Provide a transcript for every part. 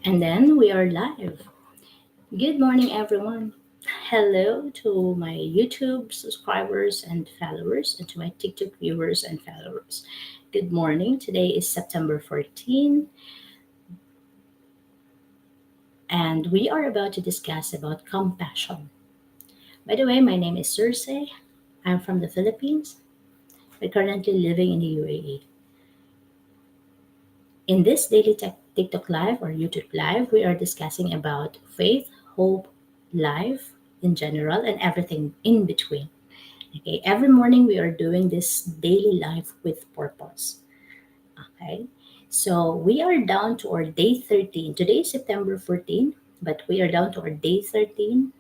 And then we are live. Good morning, everyone. Hello to my YouTube subscribers and followers, and to my TikTok viewers and followers. Good morning. Today is September 14, and we are about to discuss about compassion. By the way, my name is Circe. I'm from the Philippines, but currently living in the UAE. In this daily TikTok live or YouTube live, we are discussing about faith, hope, life in general, and everything in between. Okay, every morning we are doing this daily life with purpose. Okay, so we are down to our day 13. Today is September 14, but we are down to our day 13,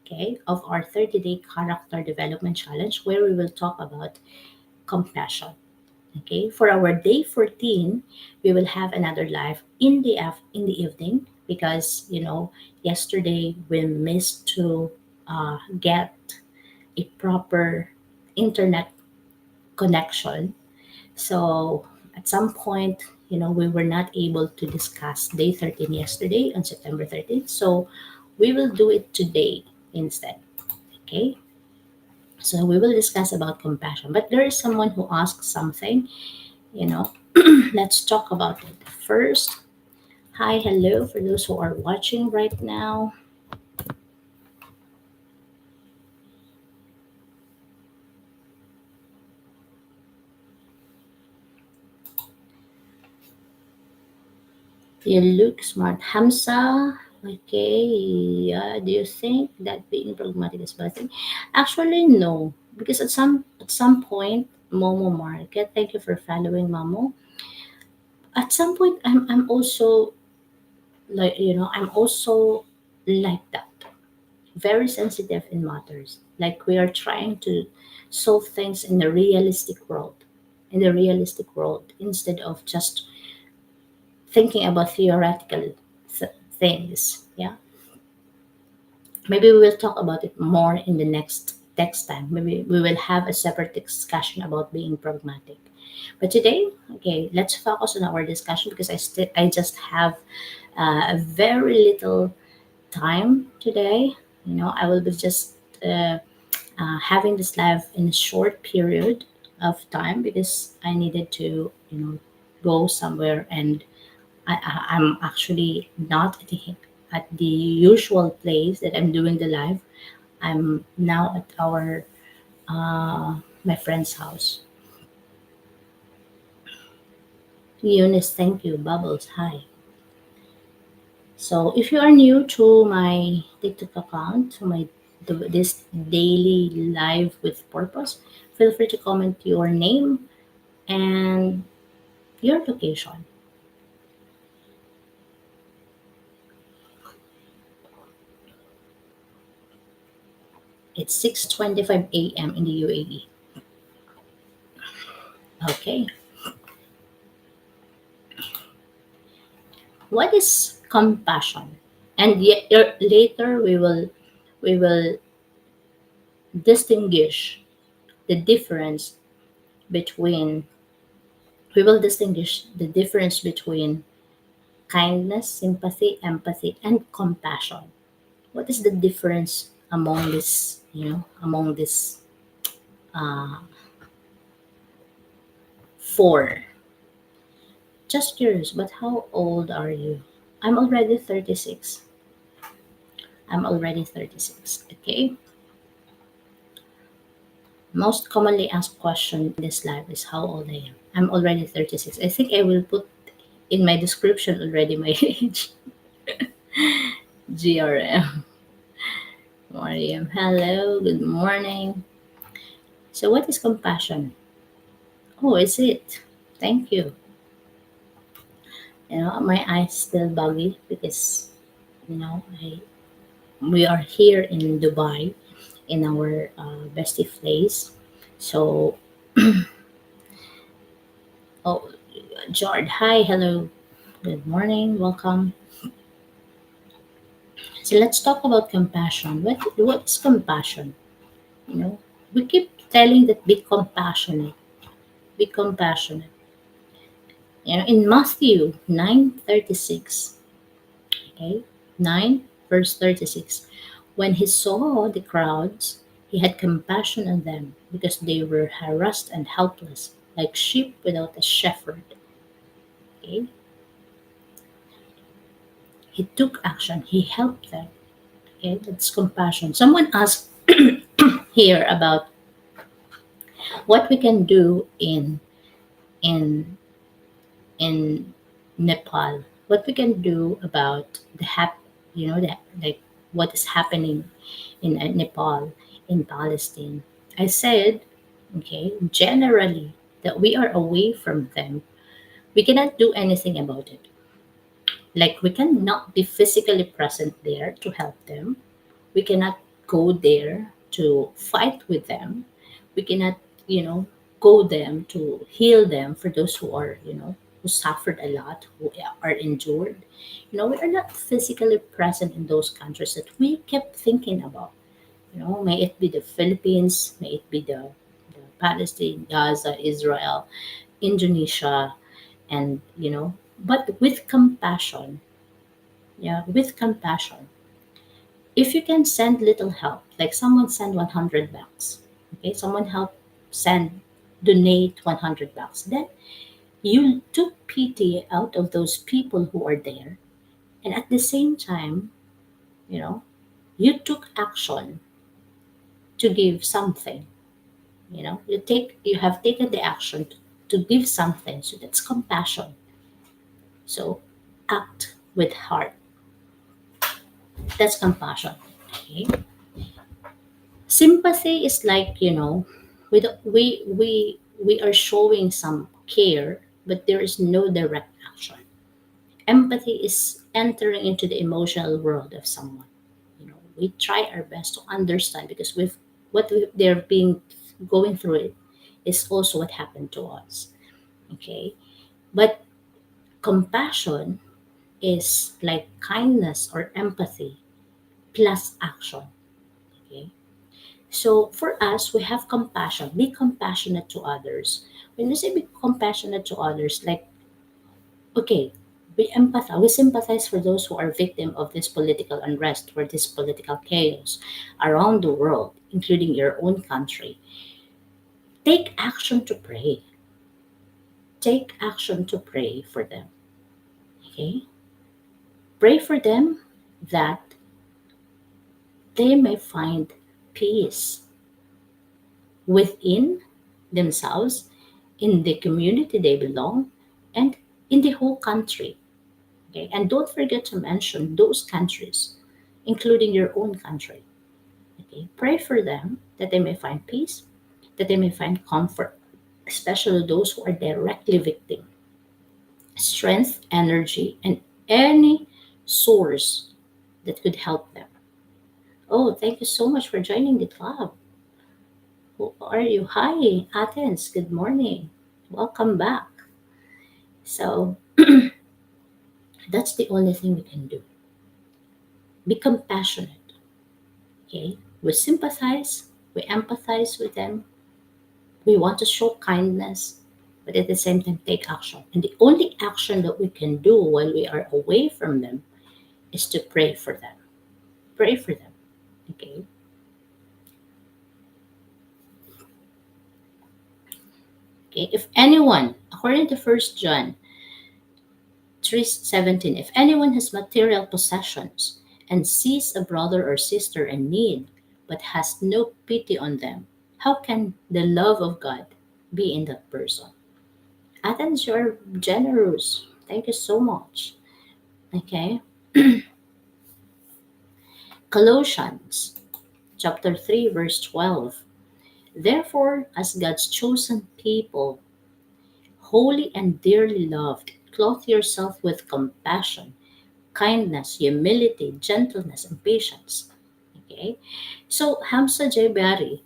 okay, of our 30-day character development challenge where we will talk about compassion. Okay, for our day 14, we will have another live in in the evening because yesterday we missed to get a proper internet connection. So at some point, we were not able to discuss day 13 yesterday on September 13th. So we will do it today instead. Okay. So we will discuss about compassion. But there is someone who asked something, you know. Let's talk about it. First, hi, hello for those who are watching right now. You look smart. Hamza, okay. Yeah, do you think that being pragmatic is bad thing? Actually, no. Because at some point, Momo Market, thank you for following Momo. At some point I'm also I'm also like that. Very sensitive in matters. Like we are trying to solve things in the realistic world. In the realistic world, instead of just thinking about theoretical things. Yeah, maybe we will talk about it more in the next time. Maybe we will have a separate discussion about being pragmatic. But today, okay, let's focus on our discussion because I just have a very little time today. I will be just having this live in a short period of time because I needed to go somewhere, and I'm actually not at the usual place that I'm doing the live. I'm now at our my friend's house. Eunice, thank you. Bubbles, hi. So if you are new to my TikTok account, to this daily live with purpose, feel free to comment your name and your location. It's 6:25 a.m. in the UAE. Okay. What is compassion? And yet, later we will distinguish the difference between we will distinguish the difference between kindness, sympathy, empathy, and compassion. What is the difference among this uh, four? Just curious, but how old are you? I'm already 36. I'm already 36. Okay. Most commonly asked question in this live is how old I am. I'm already 36. I think I will put in my description already my age. GRM. Mariam. Hello. Good morning. So what is compassion? Oh, is it? Thank you. My eyes still buggy because I we are here in Dubai in our bestie place. So, oh, Jord, hi, hello, good morning, welcome. So let's talk about compassion. What is compassion? You know, we keep telling that be compassionate. In Matthew 9:36. Okay, 9 verse 36. When he saw the crowds, he had compassion on them because they were harassed and helpless, like sheep without a shepherd. Okay, he took action. He helped them. Okay, that's compassion. Someone asked here about what we can do in in Nepal. What we can do about the like what is happening in Nepal, in Palestine. I said, okay, generally that we are away from them. We cannot do anything about it. Like we cannot be physically present there to help them. We cannot go there to fight with them. We cannot, you know, go them to heal them for those who are, who suffered a lot, who are injured. We are not physically present in those countries that we kept thinking about. May it be the Philippines, may it be the Palestine, Gaza, Israel, Indonesia, and but with compassion. Yeah, with compassion. If you can send little help, like someone send 100 bucks, okay, someone help send donate 100 bucks, then you took pity out of those people who are there, and at the same time, you know, you took action to give something. You have taken the action to give something, so that's compassion. So act with heart. That's compassion. Okay. Sympathy is like, we are showing some care, but there is no direct action. Empathy is entering into the emotional world of someone. We try our best to understand because they're being going through it is also what happened to us. Okay. But compassion is like kindness or empathy plus action. Okay. So for us, we have compassion. Be compassionate to others. When we say be compassionate to others, like, okay, we sympathize for those who are victim of this political unrest or this political chaos around the world, including your own country. Take action to pray. Take action to pray for them. Okay? Pray for them that they may find peace within themselves, in the community they belong, and in the whole country. Okay? And don't forget to mention those countries, including your own country. Okay? Pray for them that they may find peace, that they may find comfort, especially those who are directly victim, strength, energy, and any source that could help them. Oh, thank you so much for joining the club. Who are you? Hi, Athens. Good morning. Welcome back. So that's the only thing we can do. Be compassionate. Okay? We sympathize, we empathize with them, we want to show kindness, but at the same time take action. And the only action that we can do while we are away from them is to pray for them. Pray for them. Okay? Okay. If anyone, according to First John 3:17, if anyone has material possessions and sees a brother or sister in need, but has no pity on them, how can the love of God be in that person? Athens, you're generous. Thank you so much. Okay. Colossians chapter 3, verse 12. Therefore, as God's chosen people, holy and dearly loved, clothe yourself with compassion, kindness, humility, gentleness, and patience. Okay? So, Hamza J. Barry,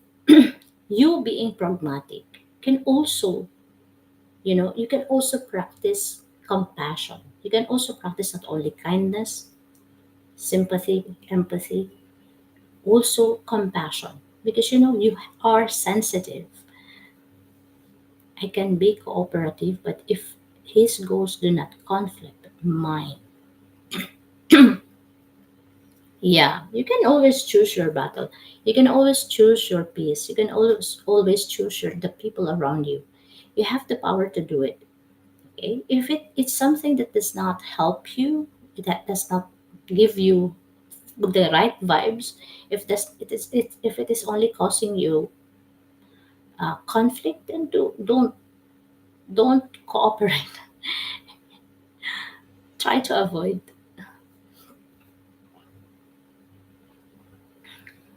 you being pragmatic can also, you can also practice compassion. You can also practice not only kindness, sympathy, empathy, also compassion. Because you are sensitive. I can be cooperative, but if his goals do not conflict with mine, Yeah, you can always choose your battle. You can always choose your peace. You can always choose the people around you. You have the power to do it. Okay? If it's something that does not help you, that does not give you the right vibes, if it is only causing you conflict, then don't cooperate. Try to avoid.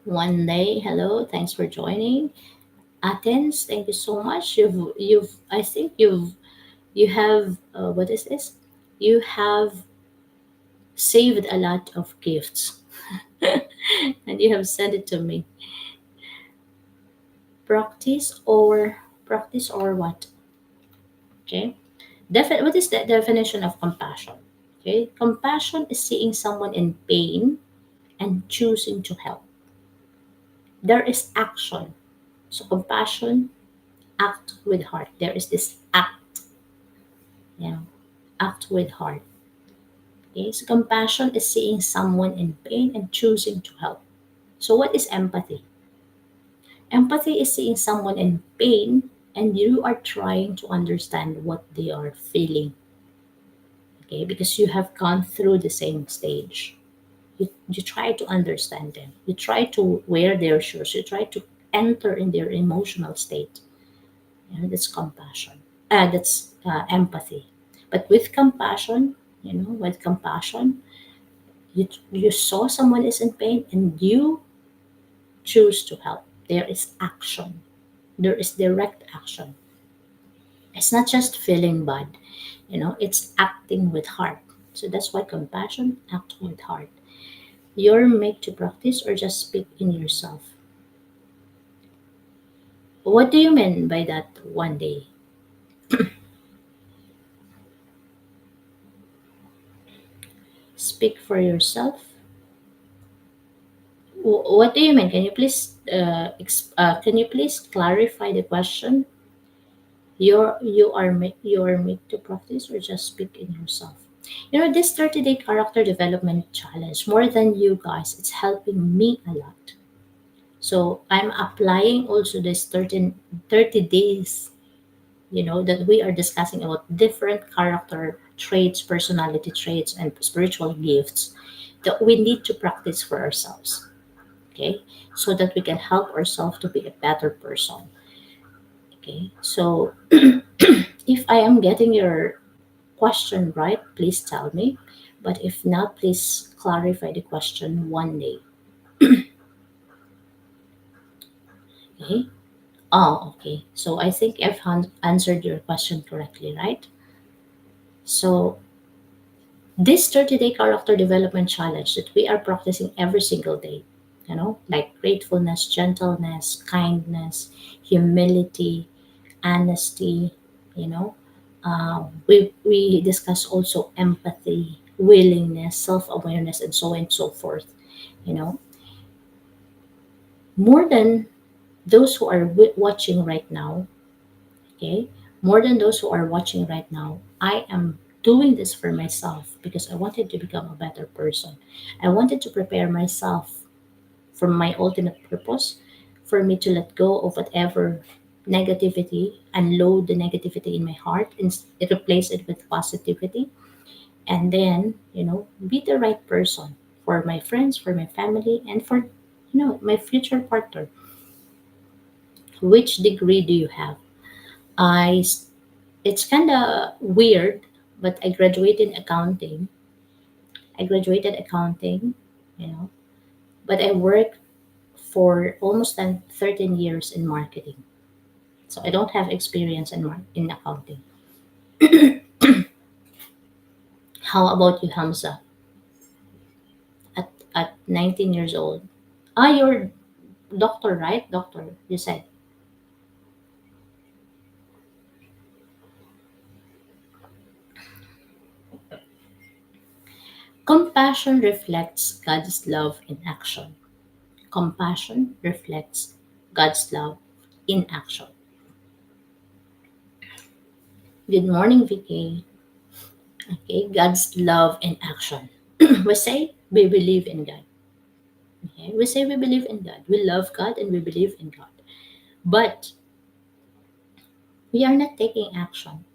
One day, hello, thanks for joining. Athens, thank you so much. You've I think you have what is this? You have saved a lot of gifts and you have sent it to me. Practice or what? Okay. What is the definition of compassion? Okay. Compassion is seeing someone in pain and choosing to help. There is action. So compassion, act with heart. There is this act, act with heart. Okay. So compassion is seeing someone in pain and choosing to help. So what is empathy? Empathy is seeing someone in pain and you are trying to understand what they are feeling. Okay, because you have gone through the same stage. You try to understand them. You try to wear their shoes. You try to enter in their emotional state. That's compassion. That's empathy. But with compassion, you saw someone is in pain and you choose to help. There is action. There is direct action. It's not just feeling bad, it's acting with heart. So that's why compassion, act with heart. You're made to practice or just speak in yourself. What do you mean by that one day? Speak for yourself? What do you mean? Can you please clarify the question? You are made to practice or just speak in yourself. This 30-day character development challenge, more than you guys, it's helping me a lot. So I'm applying also this 30 days, that we are discussing about different character traits, personality traits, and spiritual gifts that we need to practice for ourselves. Okay. So that we can help ourselves to be a better person. Okay. So if I am getting your question right, please tell me. But if not, please clarify the question one day. Okay. Oh, okay. So I think I've answered your question correctly, right? So this 30-day character development challenge that we are practicing every single day, like gratefulness, gentleness, kindness, humility, honesty, you know, we discuss also empathy, willingness, self-awareness, and so on and so forth. You know, more than those who are watching right now, okay, more than those who are watching right now, I am doing this for myself because I wanted to become a better person. I wanted to prepare myself for my ultimate purpose, for me to let go of whatever negativity, unload the negativity in my heart, and replace it with positivity, and then, be the right person for my friends, for my family, and for, my future partner. Which degree do you have? I It's kind of weird, but I graduated accounting, you know, but I worked for almost 13 years in marketing. So I don't have experience in accounting. How about you, Hamza? At 19 years old. You're doctor, right? Doctor, you said. Compassion reflects God's love in action. Compassion reflects God's love in action. Good morning, Vicky. Okay, God's love in action. We say we believe in God. Okay? We say we believe in God, we love God, and we believe in God. But we are not taking action.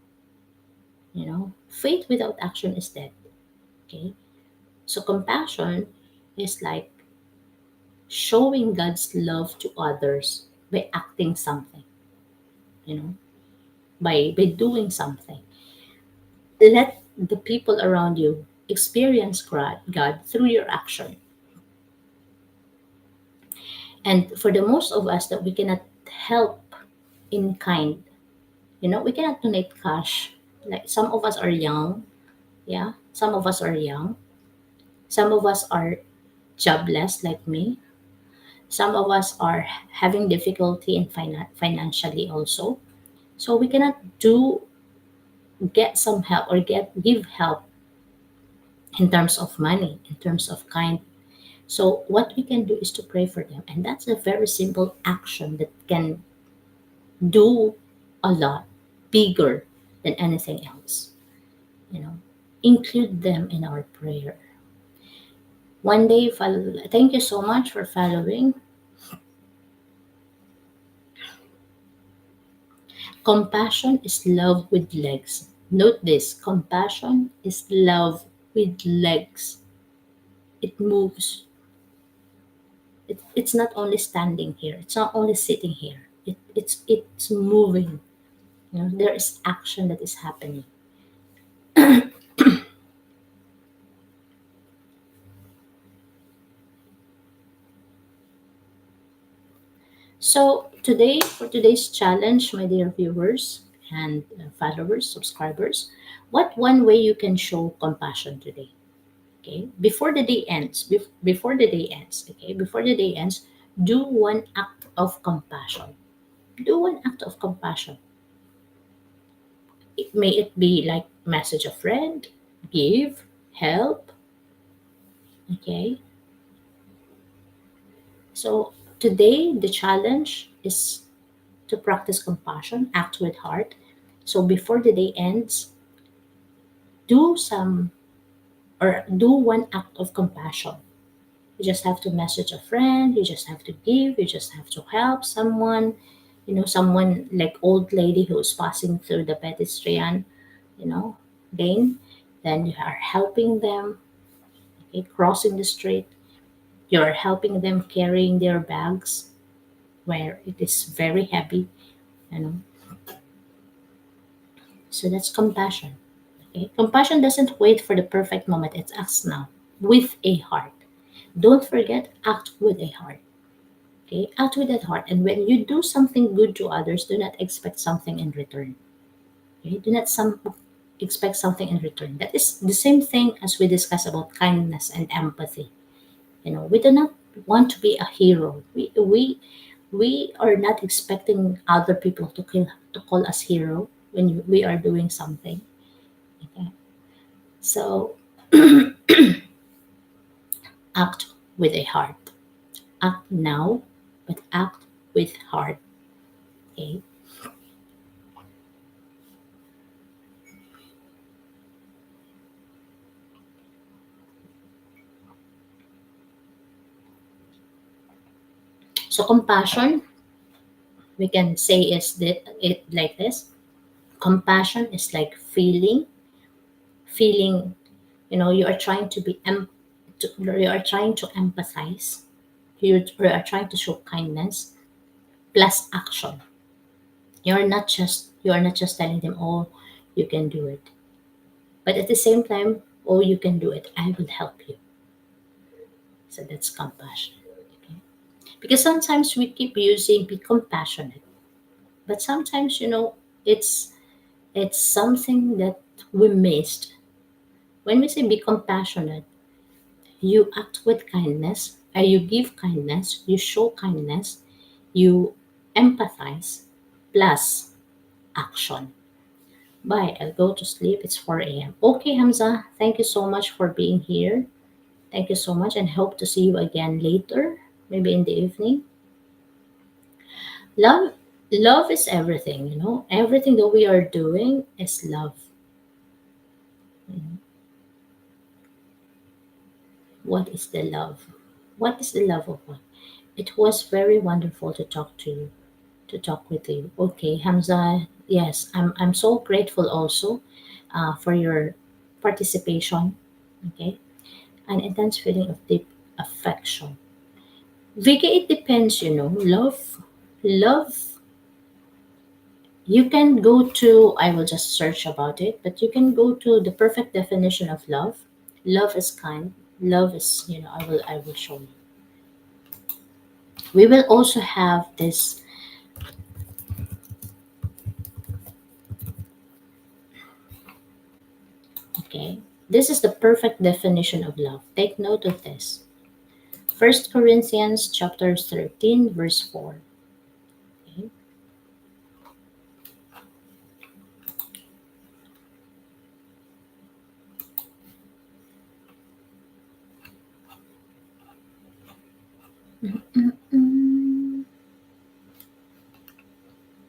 Faith without action is dead. Okay? So compassion is like showing God's love to others by acting something, you know, by doing something. Let the people around you experience God through your action. And for the most of us that we cannot help in kind, we cannot donate cash. Like some of us are young, yeah, some of us are young, some of us are jobless like me, some of us are having difficulty in financially also. So we cannot do get some help or get give help in terms of money, in terms of kind. So what we can do is to pray for them, and that's a very simple action that can do a lot bigger than anything else. You know, include them in our prayer. One day, follow. Thank you so much for following. Compassion is love with legs. Note this: compassion is love with legs. It moves. It's not only standing here. It's not only sitting here. It's moving. There is action that is happening. So today, for today's challenge, my dear viewers and followers, subscribers, what one way you can show compassion today? Okay, before the day ends, before the day ends, okay, before the day ends, do one act of compassion. Do one act of compassion. May it be like message a friend, give, help. Okay, so today the challenge is to practice compassion, act with heart. So before the day ends, do some or do one act of compassion. You just have to message a friend, you just have to give, you just have to help someone, someone like old lady who's passing through the pedestrian, you know, lane. Then you are helping them, okay, crossing the street. You're helping them carrying their bags where it is very heavy, you know. So that's compassion. Okay? Compassion doesn't wait for the perfect moment, it acts now with a heart. Don't forget, act with a heart. Okay? Act with that heart. And when you do something good to others, do not expect something in return. Okay? Do not expect something in return. That is the same thing as we discussed about kindness and empathy. We do not want to be a hero. We are not expecting other people to call us hero when we are doing something. Okay? So act with a heart. Act now, but act with heart. Okay. So compassion, we can say is that it like this. Compassion is like feeling. You are trying to you are trying to empathize. You are trying to show kindness plus action. You are not just telling them, oh, you can do it, but at the same time, oh, you can do it. I will help you. So that's compassion. Okay? Because sometimes we keep using be compassionate, but sometimes it's something that we missed. When we say be compassionate, you act with kindness, you give kindness, you show kindness, you empathize, plus action. Bye, I'll go to sleep. It's 4 a.m. Okay, Hamza, thank you so much for being here. Thank you so much, and hope to see you again later, maybe in the evening. Love is everything. Everything that we are doing is love. Mhm. What is the love? What is the love of God? It was very wonderful to talk to you, to talk with you. Okay, Hamza, yes, I'm so grateful also for your participation. Okay, an intense feeling of deep affection. Vicky, it depends, Love, you can go to, I will just search about it, but you can go to the perfect definition of love. Love is kind. Love is, I will show you. We will also have this, okay? This is the perfect definition of love. Take note of this. First Corinthians chapter 13, verse 4. Okay? Mm-mm.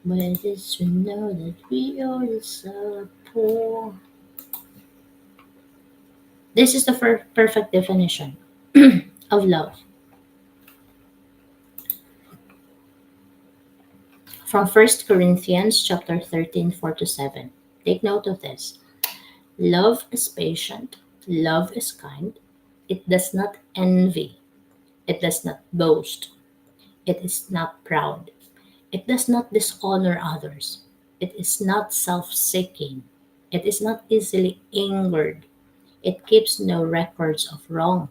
But it is to know that we are the poor. This is the perfect definition of love. From First Corinthians chapter 13, 4 to 7. Take note of this. Love is patient. Love is kind. It does not envy. It does not boast. It is not proud. It does not dishonor others. It is not self seeking. It is not easily angered. It keeps no records of wrong.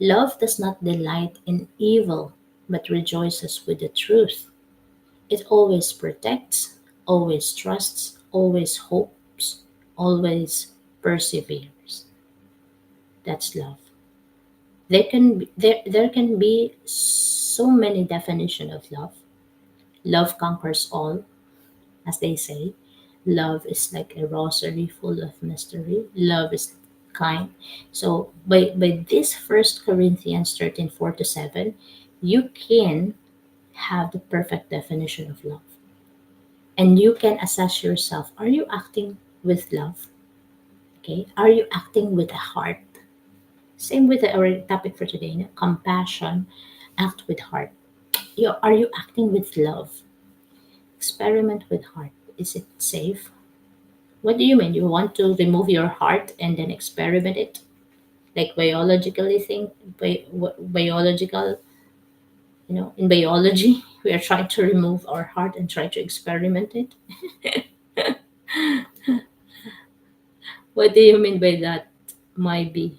Love does not delight in evil, but rejoices with the truth. It always protects, always trusts, always hopes, always perseveres. That's love. There can be so many definitions of love. Love conquers all, as they say. Love is like a rosary full of mystery. Love is kind. So by this First Corinthians 13, 4 to 7, you can have the perfect definition of love. And you can assess yourself. Are you acting with love? Okay. Are you acting with a heart? Same with our topic for today, no? Compassion, act with heart. Are you acting with love? Experiment with heart. Is it safe? What do you mean? You want to remove your heart and then experiment it? Like biologically think, biological, in biology, we are trying to remove our heart and try to experiment it. What do you mean by that? Might be.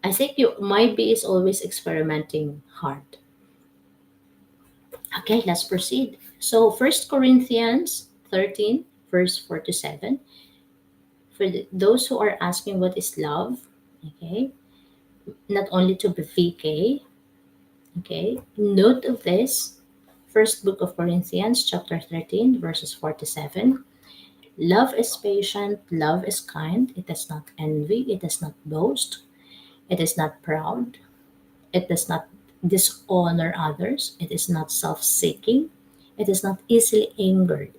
I think you might be is always experimenting hard. Okay, let's proceed. So First Corinthians 13, verse 4 to 7. For those who are asking what is love, okay, not only to be VK, okay, note of this. First book of Corinthians, chapter 13, verses 4 to 7. Love is patient, love is kind, it does not envy, it does not boast, it is not proud, it does not dishonor others. It is not self seeking. It is not easily angered.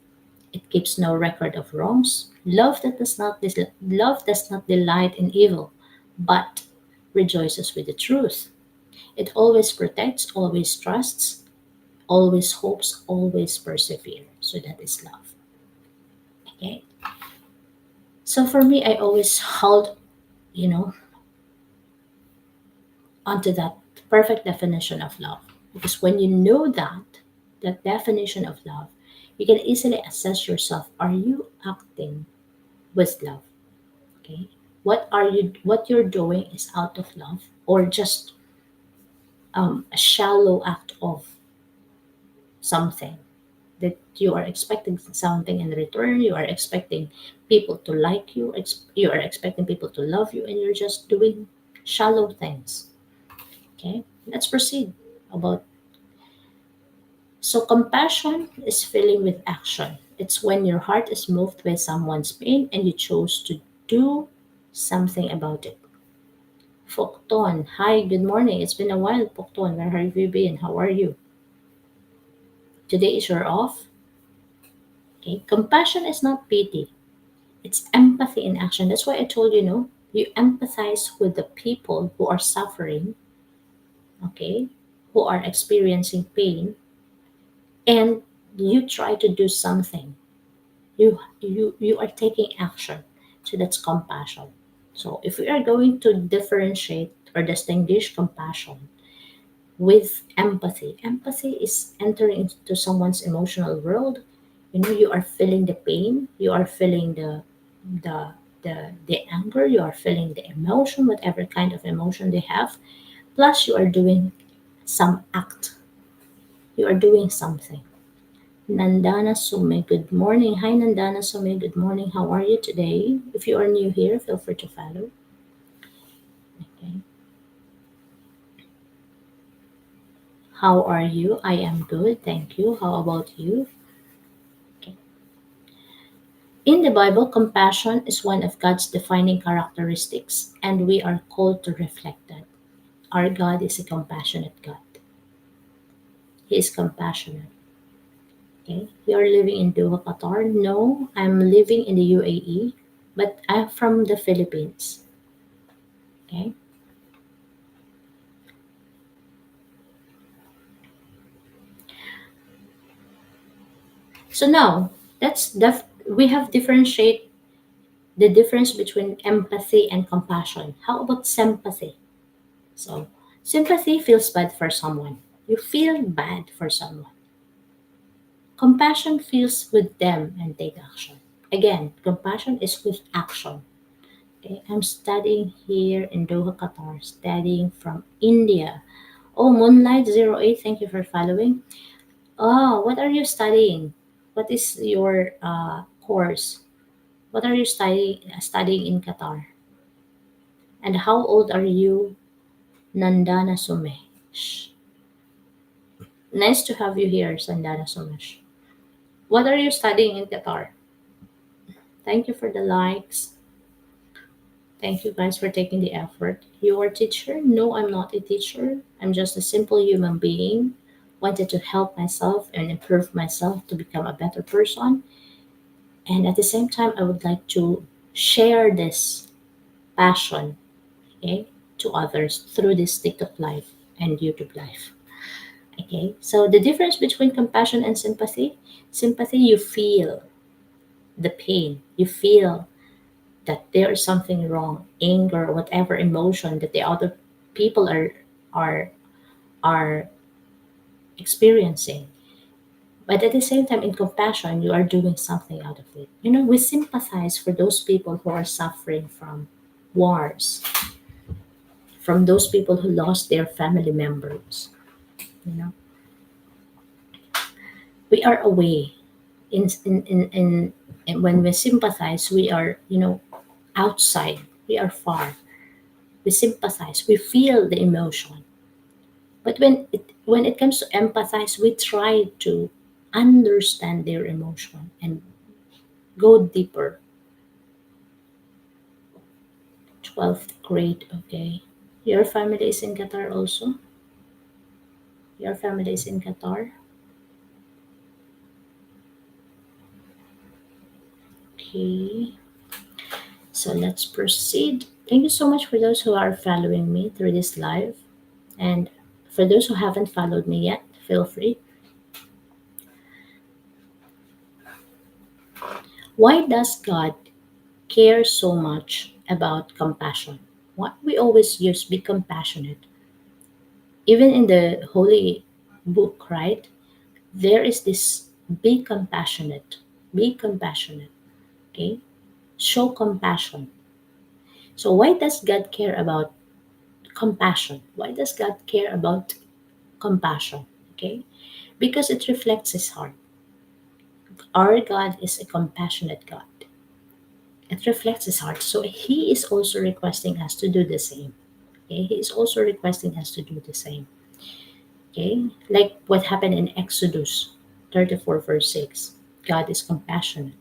It keeps no record of wrongs. Love does not delight in evil, but rejoices with the truth. It always protects, always trusts, always hopes, always perseveres. So that is love. Okay. So for me, I always hold, you know, onto that perfect definition of love. Because when you know that definition of love, you can easily assess yourself. Are you acting with love? Okay. What you're doing is out of love or just a shallow act of something that you are expecting something in return. You are expecting people to like you. You are expecting people to love you, and you're just doing shallow things. Okay, let's proceed about. So, compassion is feeling with action. It's when your heart is moved by someone's pain and you chose to do something about it. Pokton, hi, good morning. It's been a while, Pokton. Where have you been? How are you? Today is your off. Okay, compassion is not pity. It's empathy in action. That's why I told you, no, You empathize with the people who are suffering, okay, who are experiencing pain, and you try to do something. You are taking action. So that's compassion. So if we are going to differentiate or distinguish compassion with empathy, empathy is entering into someone's emotional world. You know, you are feeling the pain, you are feeling the the anger, you are feeling the emotion, whatever kind of emotion they have, plus you are doing some act, you are doing something. Nandana Sume, good morning. Hi Nandana Sume, good morning. How are you today? If you are new here, feel free to follow. Okay. How are you? I am good, thank you. How about you? Okay. In the Bible, compassion is one of God's defining characteristics, and we are called to reflect that. Our God is a compassionate God. He is compassionate. Okay. You are living in Doha, Qatar? No, I'm living in the UAE, but I'm from the Philippines. Okay. So now we have differentiate the difference between empathy and compassion. How about sympathy? So sympathy feels bad for someone. You feel bad for someone. Compassion feels with them and take action. Again, compassion is with action. Okay, I'm studying here in Doha, Qatar, studying from India. Oh, Moonlight08, thank you for following. Oh, what are you studying? What is your course? What are you studying in Qatar? And how old are you, Nandana Sumesh? Nice to have you here, Nandana Sumesh. What are you studying in Qatar? Thank you for the likes. Thank you guys for taking the effort. You are a teacher? No, I'm not a teacher. I'm just a simple human being. Wanted to help myself and improve myself to become a better person. And at the same time, I would like to share this passion, okay, to others through this TikTok life and YouTube life. Okay, so the difference between compassion and sympathy, sympathy, you feel the pain, you feel that there is something wrong, anger, whatever emotion that the other people are are experiencing. But at the same time, in compassion, you are doing something out of it. You know, we sympathize for those people who are suffering from wars, from those people who lost their family members. You know, we are away in when we sympathize, we are, you know, outside, we are far. We sympathize, we feel the emotion. But when it comes to empathize, we try to understand their emotion and go deeper. 12th grade, okay. Your family is in Qatar also? Your family is in Qatar? Okay. So let's proceed. Thank you so much for those who are following me through this live. And for those who haven't followed me yet, feel free. Why does God care so much about compassion? Why we always use be compassionate? Even in the holy book, right? There is this be compassionate. Be compassionate. Okay? Show compassion. So why does God care about compassion? Why does God care about compassion? Okay? Because it reflects his heart. Our God is a compassionate God. It reflects his heart. So he is also requesting us to do the same. Okay? He is also requesting us to do the same. Okay? Like what happened in Exodus 34, verse 6. God is compassionate.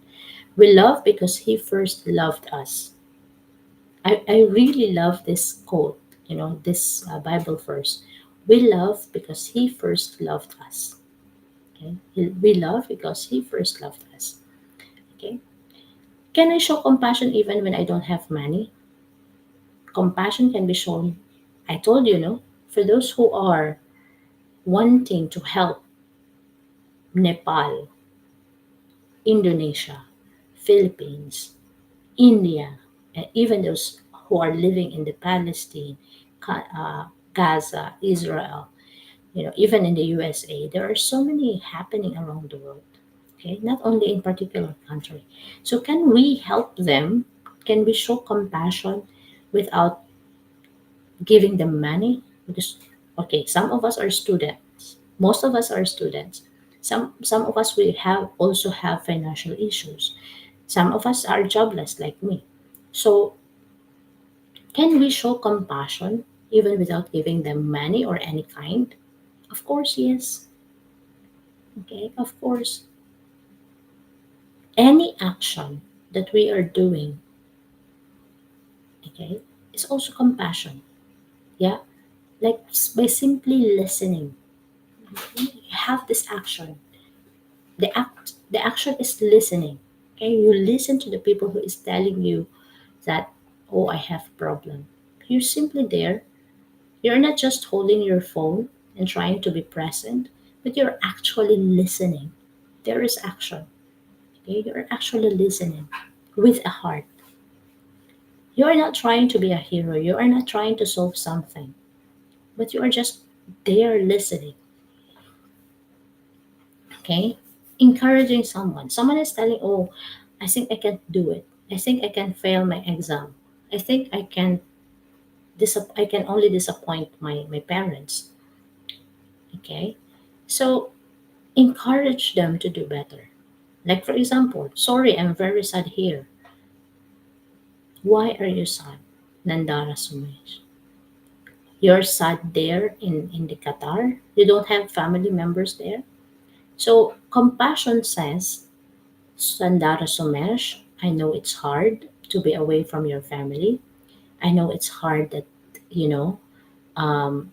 We love because he first loved us. I really love this quote, you know, this Bible verse. We love because he first loved us. Okay? We love because he first loved us. Okay? Can I show compassion even when I don't have money? Compassion can be shown, I told you, no, for those who are wanting to help Nepal, Indonesia, Philippines, India, and even those who are living in the Palestine, Gaza, Israel, even in the USA. There are so many happening around the world. Okay, not only in particular country. So can we help them? Can we show compassion without giving them money? Because okay, some of us are students. Most of us are students. Some of us we have also have financial issues. Some of us are jobless like me. So can we show compassion even without giving them money or any kind? Of course, yes. Okay, of course. Any action that we are doing, okay, is also compassion. Yeah, like by simply listening. You have this action. The action is listening. Okay, you listen to the people who is telling you that, oh, I have problem. You're simply there. You're not just holding your phone and trying to be present, but you're actually listening. There is action. Okay, you're actually listening with a heart. You are not trying to be a hero. You are not trying to solve something, but you are just there listening. Okay, encouraging someone. Someone is telling, oh, I think I can't do it. I think I can fail my exam. I think I can only disappoint my parents. Okay, so encourage them to do better. Like for example, sorry, I'm very sad here. Why are you sad? Nandara Sumesh. You're sad there in the Qatar. You don't have family members there. So compassion says, Sandara Sumesh, I know it's hard to be away from your family. I know it's hard that, you know, um,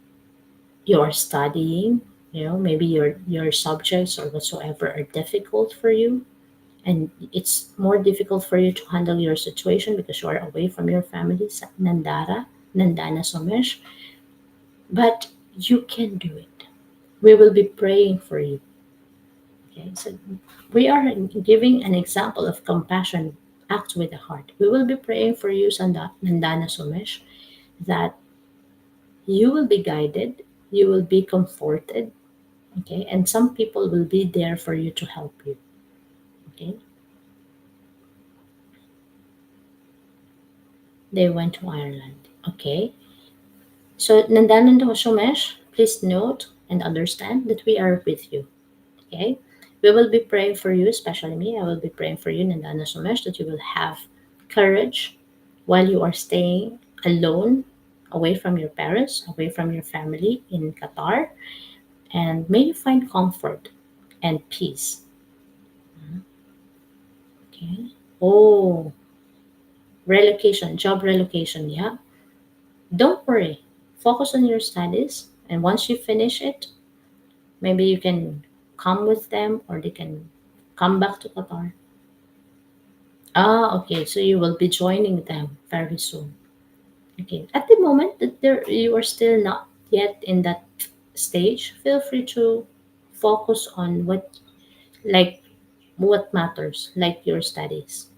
you're studying, maybe your subjects or whatsoever are difficult for you. And it's more difficult for you to handle your situation because you are away from your family, Nandana Somesh. But you can do it. We will be praying for you. Okay, so we are giving an example of compassion act with the heart. We will be praying for you, Nandana Somesh, that you will be guided, you will be comforted, okay, and some people will be there for you to help you. Okay, they went to Ireland. Okay, so Nandana Somesh, please note and understand that we are with you. Okay, we will be praying for you, especially me. I will be praying for you, Nandana Somesh, that you will have courage while you are staying alone, away from your parents, away from your family in Qatar, and may you find comfort and peace. Okay. Oh, relocation, job relocation. Yeah. Don't worry. Focus on your studies, and once you finish it, maybe you can come with them, or they can come back to Qatar. Ah, okay. So you will be joining them very soon. Okay. At the moment that you are still not yet in that stage, feel free to focus on like what matters, like your studies.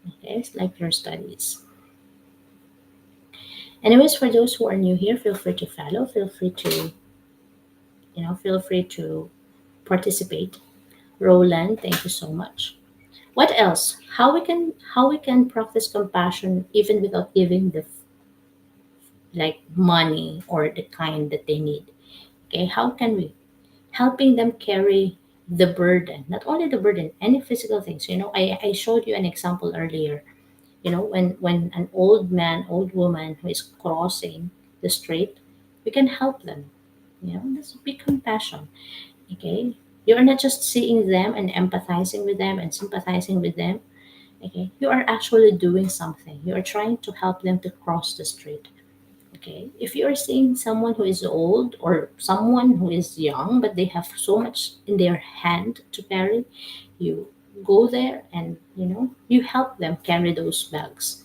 Okay, it's like your studies. Anyways, for those who are new here, feel free to follow. Feel free to participate. Roland, thank you so much. What else? How we can practice compassion even without giving the like money or the kind that they need. Okay, how can we helping them carry the burden, not only the burden, any physical things. I showed you an example earlier. When an old man, old woman who is crossing the street, we can help them. That's big compassion. Okay, you're not just seeing them and empathizing with them and sympathizing with them. Okay, you are actually doing something. You are trying to help them to cross the street. Okay, if you are seeing someone who is old or someone who is young but they have so much in their hand to carry, you go there and you help them carry those bags.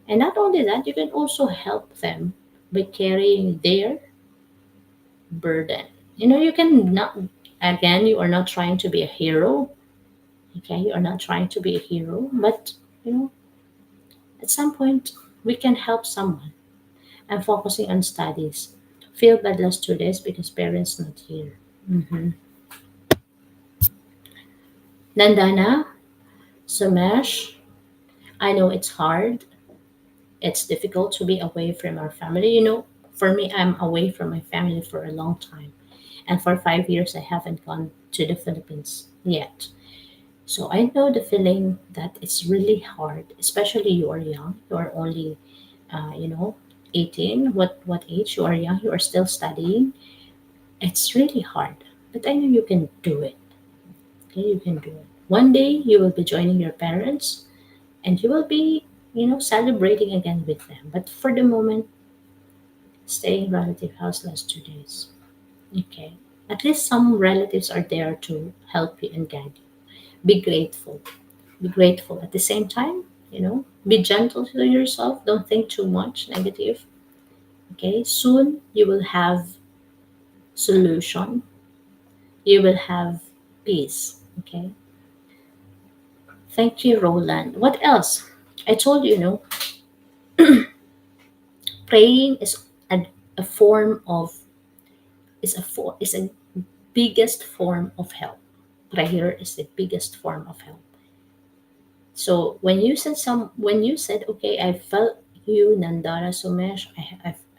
And not only that, you can also help them by carrying their burden. You can not, again, you are not trying to be a hero, okay? You are not trying to be a hero, but, you know, at some point, we can help someone. I'm focusing on studies. Feel bad last 2 days because parents not here. Mm-hmm. Nandana, Sumesh, I know it's hard. It's difficult to be away from our family. For me, I'm away from my family for a long time. And for 5 years, I haven't gone to the Philippines yet. So I know the feeling that it's really hard, especially you are young. You are only, uh, you know, 18. What age? You are young. You are still studying. It's really hard. But I know you can do it. Okay, you can do it. One day you will be joining your parents and you will be, celebrating again with them. But for the moment, stay in relative house last 2 days. Okay. At least some relatives are there to help you and guide you. Be grateful. Be grateful. At the same time, be gentle to yourself. Don't think too much negative. Okay. Soon you will have solution. You will have peace. Okay. Thank you, Roland. What else? I told you, praying a, a form of is a biggest form of help. Prayer is the biggest form of help. So when you said, okay, I felt you, Nandara Sumesh,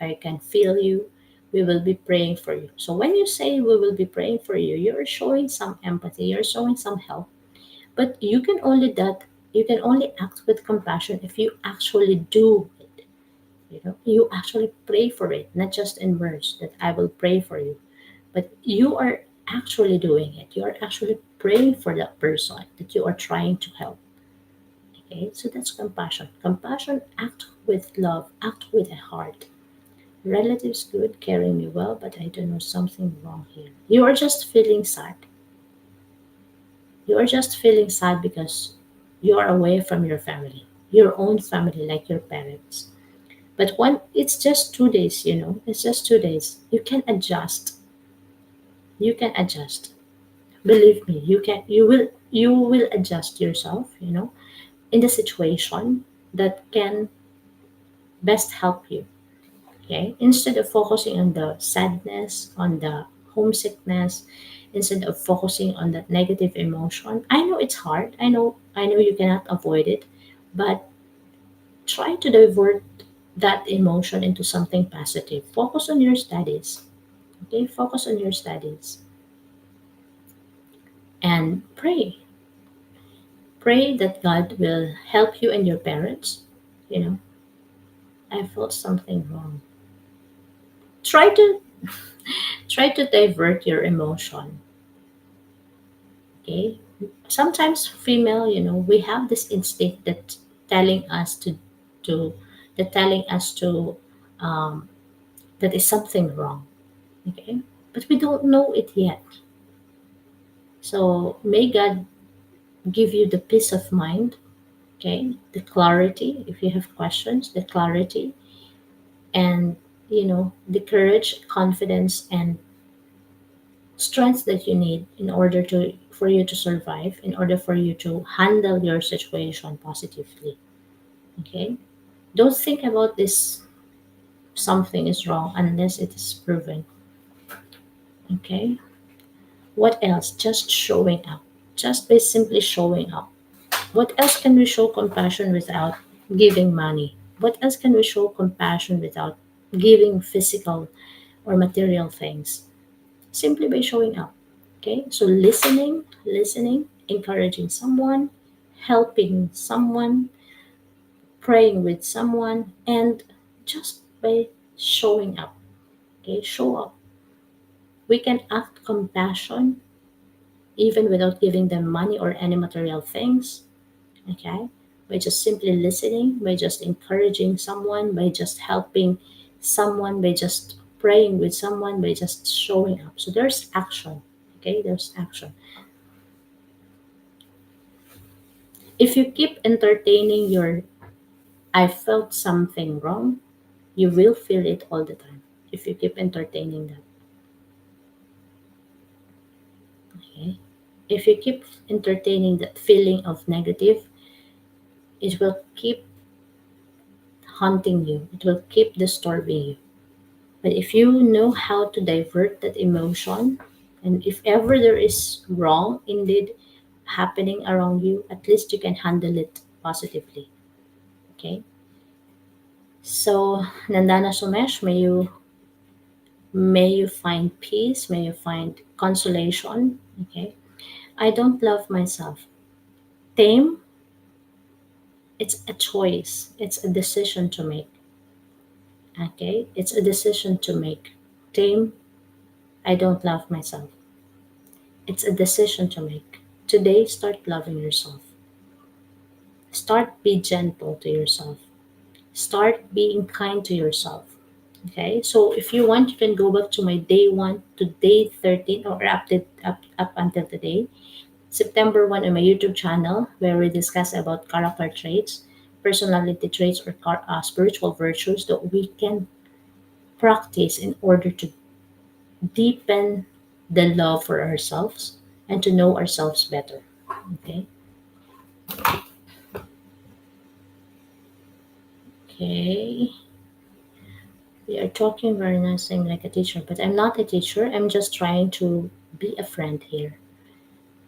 I can feel you. We will be praying for you. So when you say we will be praying for you, you're showing some empathy. You're showing some help. But you can only act with compassion if you actually do it. You actually pray for it, not just in words that I will pray for you, but you are actually doing it. You are actually praying for that person that you are trying to help. Okay, so that's compassion. Compassion, act with love, act with a heart. Relatives good, carrying me well, but I don't know something wrong here. You are just feeling sad. You are just feeling sad because you are away from your family, your own family, like your parents. But when it's just 2 days, it's just 2 days. You can adjust. You can adjust. Believe me, you will adjust yourself, in the situation that can best help you. Okay, instead of focusing on the sadness, on the homesickness, instead of focusing on that negative emotion. I know it's hard. I know you cannot avoid it, but try to divert that emotion into something positive. Focus on your studies. Okay, focus on your studies and pray that God will help you and your parents. you know I felt something wrong. Try to divert your emotion. Okay, sometimes female, we have this instinct that telling us to that telling us to um, that is something wrong. Okay, but we don't know it yet. So may God give you the peace of mind. Okay, the clarity. If you have questions, the clarity, and the courage, confidence, and strength that you need in order to for you to survive, in order for you to handle your situation positively. Okay, don't think about this something is wrong unless it is proven. Okay, what else? Just showing up, just by simply showing up. What else can we show compassion without giving money? What else can we show compassion without giving physical or material things? Simply by showing up. Okay, so listening, encouraging someone, helping someone, praying with someone, and just by showing up. Okay, show up. We can act compassion even without giving them money or any material things. Okay, by just simply listening, by just encouraging someone, by just helping someone, by just praying with someone, by just showing up. So there's action. Okay, there's action. If you keep entertaining your I felt something wrong. You will feel it all the time if you keep entertaining that. Okay? If you keep entertaining that feeling of negative, it will keep haunting you. It will keep disturbing you. But if you know how to divert that emotion, and if ever there is wrong indeed happening around you, at least you can handle it positively. Okay? So, Nandana Sumesh, may you find peace, may you find consolation. Okay? I don't love myself. Tame, it's a choice. It's a decision to make. Okay? It's a decision to make. Tame, I don't love myself. It's a decision to make. Today, start loving yourself. Start be gentle to yourself. Start being kind to yourself. Okay, so if you want, you can go back to my day 1 to day 13, or up until today, September 1, on my YouTube channel, where we discuss about character traits, personality traits, or spiritual virtues that we can practice in order to deepen the love for ourselves and to know ourselves better. Okay. Okay. We are talking very nice, I'm like a teacher, but I'm not a teacher. I'm just trying to be a friend here.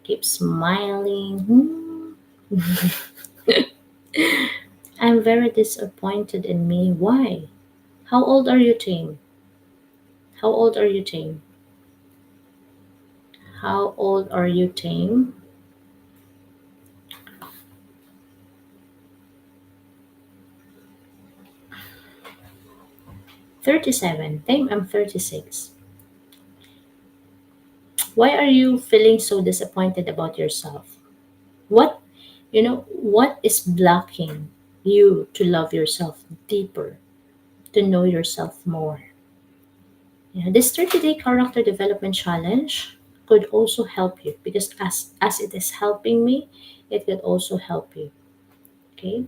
Keep smiling. I'm very disappointed in me. Why? How old are you, Tame? How old are you, Tame? How old are you, Tame? 37. Tame, I'm 36. Why are you feeling so disappointed about yourself? What, what is blocking you to love yourself deeper, to know yourself more? Yeah, this 30-day character development challenge could also help you, because as it is helping me, it could also help you. Okay?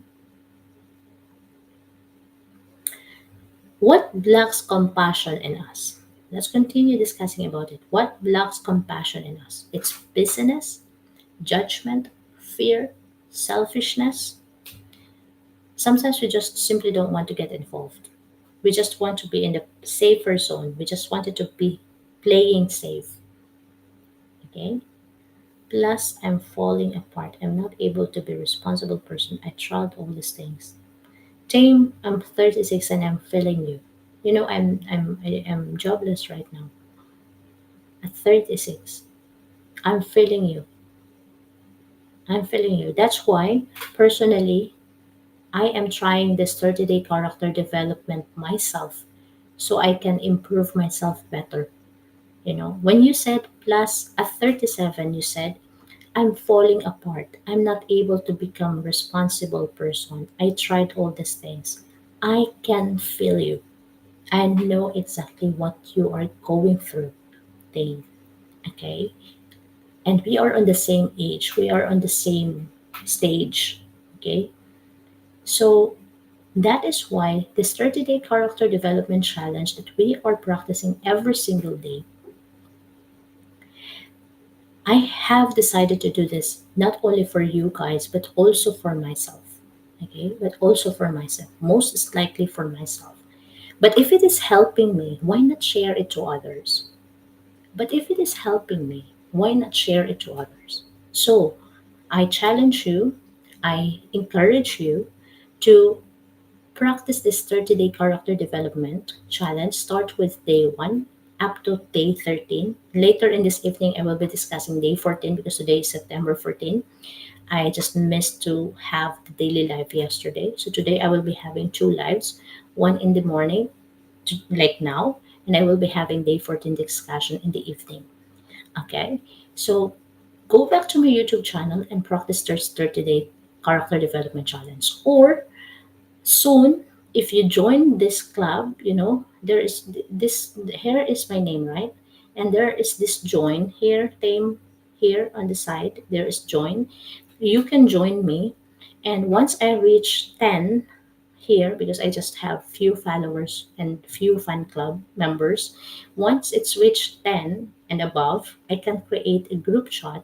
What blocks compassion in us? Let's continue discussing about it. What blocks compassion in us? It's busyness, judgment, fear, selfishness. Sometimes we just simply don't want to get involved. We just want to be in the safer zone. We just wanted to be playing safe. Okay? Plus, I'm falling apart. I'm not able to be a responsible person. I tried all these things. Tame, I'm 36 and I'm feeling you. I am jobless right now. At 36, I'm feeling you. I'm feeling you. That's why, personally, I am trying this 30-day character development myself, so I can improve myself better. When you said plus at 37, you said I'm falling apart. I'm not able to become responsible person. I tried all these things. I can feel you. I know exactly what you are going through, Dave. Okay? And we are on the same age. We are on the same stage. Okay? So that is why this 30-day character development challenge that we are practicing every single day, I have decided to do this not only for you guys, but also for myself. Okay, but also for myself. Most is likely for myself. But if it is helping me, why not share it to others? But if it is helping me, why not share it to others? So I challenge you, I encourage you to practice this 30-day character development challenge. Start with day 1 up to day 13. Later in this evening, I will be discussing day 14, because today is September 14. I just missed to have the daily live yesterday. So today I will be having two lives, one in the morning, like now, and I will be having day 14 discussion in the evening. Okay? So go back to my YouTube channel and practice this 30-day character development challenge. Or soon, if you join this club, there is this, here is my name, right? And there is this join here, name here on the side, there is join. You can join me, and once I reach 10, here because I just have few followers and few fan club members. Once it's reached 10 and above, I can create a group chat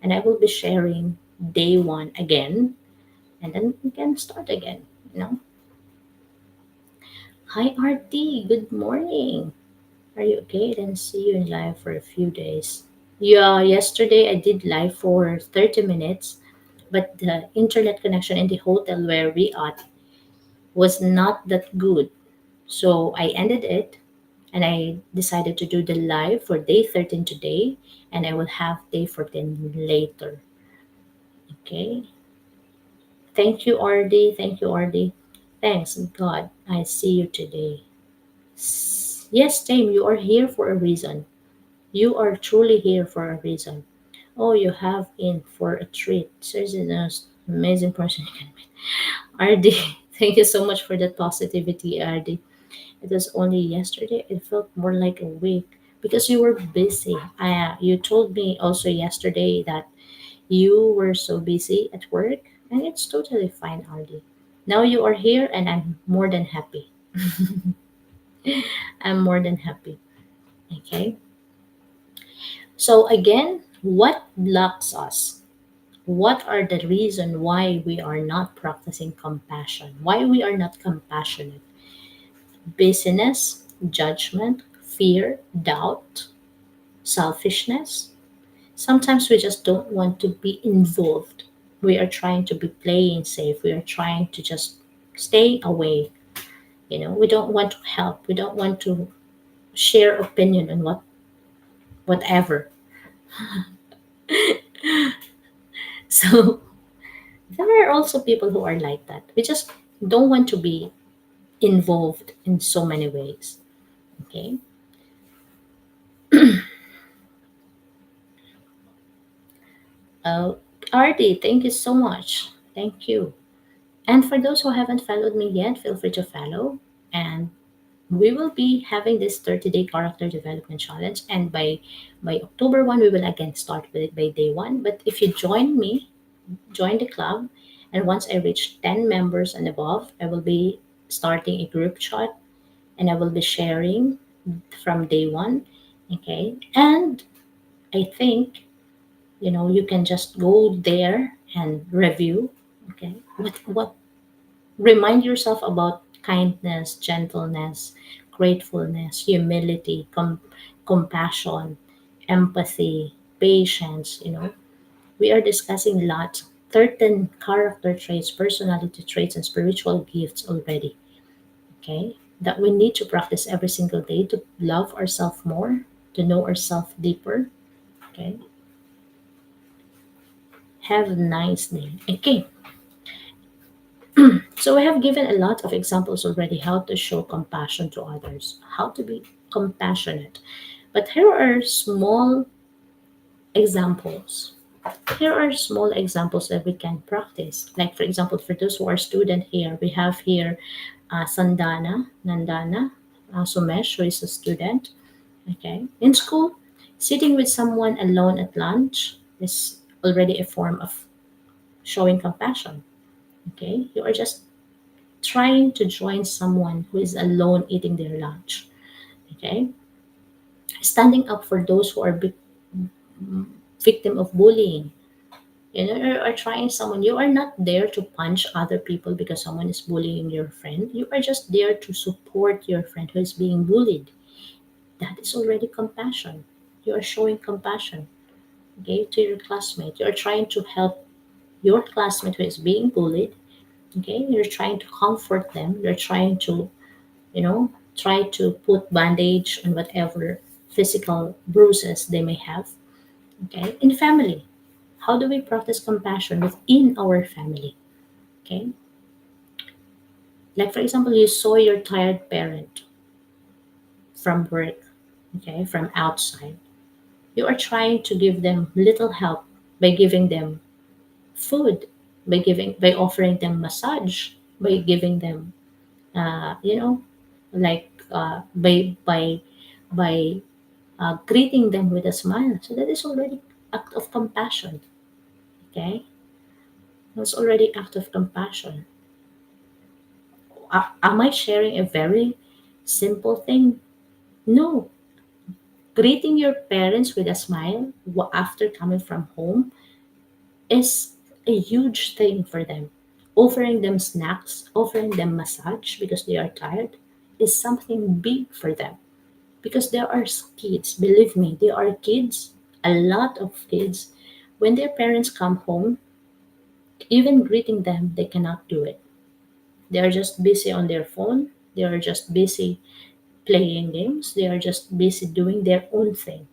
and I will be sharing day one again and then we can start again, you know. Hi RT, good morning. Are you okay? I didn't see you in live for a few days. Yeah, yesterday I did live for 30 minutes, but the internet connection in the hotel where we are was not that good. So I ended it and I decided to do the live for day 13 today and I will have day 14 later. Okay. Thank you, RD. Thank you, RD. Thanks, God. I see you today. Yes, Tame, you are here for a reason. You are truly here for a reason. Oh, you have in for a treat. Seriously, the most amazing person you can meet. RD, thank you so much for that positivity, RD. It was only yesterday. It felt more like a week because you were busy. You told me also yesterday that you were so busy at work, and it's totally fine, RD. Now you are here, and I'm more than happy. I'm more than happy. Okay. So again, what blocks us? What are the reason why we are not practicing compassion? Why we are not compassionate? Busyness, judgment, fear, doubt, selfishness. Sometimes we just don't want to be involved. We are trying to be playing safe. We are trying to just stay away. You know, we don't want to help. We don't want to share opinion on whatever. So there are also people who are like that. We just don't want to be involved in so many ways. Okay. Uh, Artie, thank you so much. Thank you. And for those who haven't followed me yet, feel free to follow. And we will be having this 30-day character development challenge. And by October 1, we will again start with it by day 1. But if you join me, join the club, and once I reach 10 members and above, I will be starting a group chat and I will be sharing from day 1. Okay. And I think you can just go there and review. Okay, what remind yourself about kindness, gentleness, gratefulness, humility, compassion, empathy, patience. We are discussing lots 13 character traits, personality traits, and spiritual gifts already. Okay, that we need to practice every single day to love ourselves more, to know ourselves deeper. Okay, have a nice day. Okay, so we have given a lot of examples already how to show compassion to others, how to be compassionate. But here are small examples. Here are small examples that we can practice. Like for example, for those who are student here, we have here Nandana, Sumesh, who is a student. Okay, in school, sitting with someone alone at lunch is already a form of showing compassion. Okay, you are just trying to join someone who is alone eating their lunch. Okay, standing up for those who are victim of bullying. Or trying someone. You are not there to punch other people because someone is bullying your friend. You are just there to support your friend who is being bullied. That is already compassion. You are showing compassion. Okay, to your classmate. You are trying to help your classmate who is being bullied. Okay, you're trying to comfort them. You're trying to try to put bandage on whatever physical bruises they may have. Okay, in family, how do we practice compassion within our family? Okay, like for example, you saw your tired parent from work, okay, from outside. You are trying to give them little help by giving them food, by offering them massage, by giving them like by greeting them with a smile. So that is already act of compassion. Okay, that's already act of compassion. Am I sharing a very simple thing? No. Greeting your parents with a smile after coming from home is a huge thing for them. Offering them snacks, offering them massage because they are tired is something big for them. Because there are kids, believe me, there are kids, a lot of kids. When their parents come home, even greeting them, they cannot do it. They are just busy on their phone. They are just busy playing games. They are just busy doing their own thing.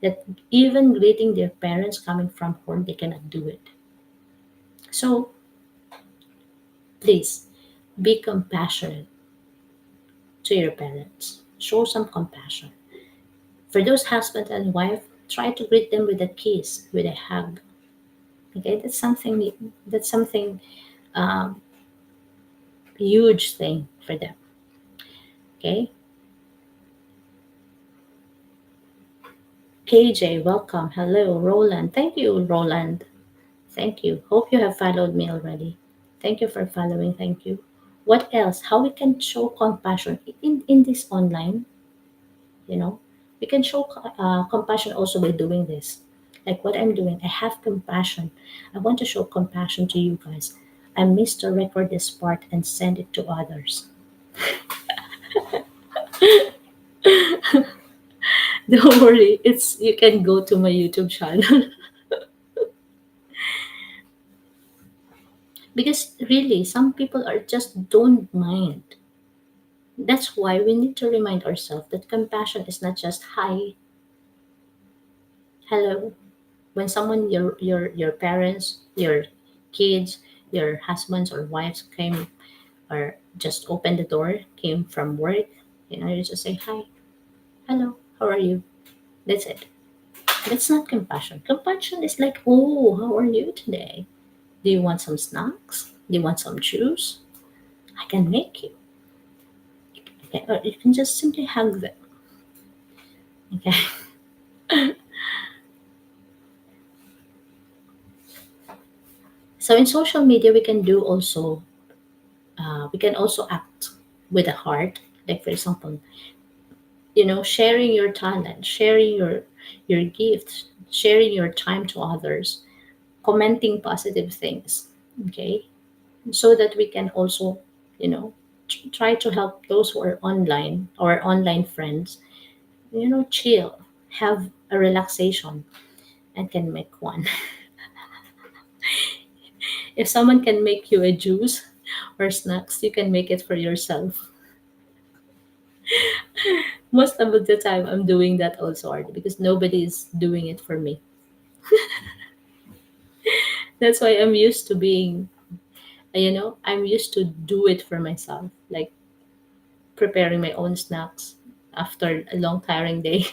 That even greeting their parents coming from home, they cannot do it. So please be compassionate to your parents. Show some compassion. For those husband and wife, try to greet them with a kiss, with a hug. Okay, that's something um, huge thing for them. Okay, KJ, welcome. Hello, Roland. Thank you, Roland. Thank you. Hope you have followed me already. Thank you for following. Thank you. What else? How we can show compassion in this online? You know, we can show compassion also by doing this, like what I'm doing. I have compassion. I want to show compassion to you guys. I missed to record this part and send it to others. Don't worry, it's you can go to my YouTube channel. Because really some people are just don't mind. That's why we need to remind ourselves that compassion is not just hi, hello. When someone, your parents, your kids, your husbands or wives came or just opened the door, came from work, you just say hi, hello, how are you? That's it. That's not compassion. Compassion is like, oh, how are you today? Do you want some snacks? Do you want some juice? I can make you. Okay, or you can just simply hug them. Okay. So in social media, we can also act with a heart. Like for example, sharing your talent, sharing your gifts, sharing your time to others, commenting positive things. Okay, so that we can also, try to help those who are online, our online friends, chill, have a relaxation, and can make one. If someone can make you a juice or snacks, you can make it for yourself. Most of the time, I'm doing that also, Art, because nobody is doing it for me. That's why I'm used to do it for myself, like preparing my own snacks after a long, tiring day.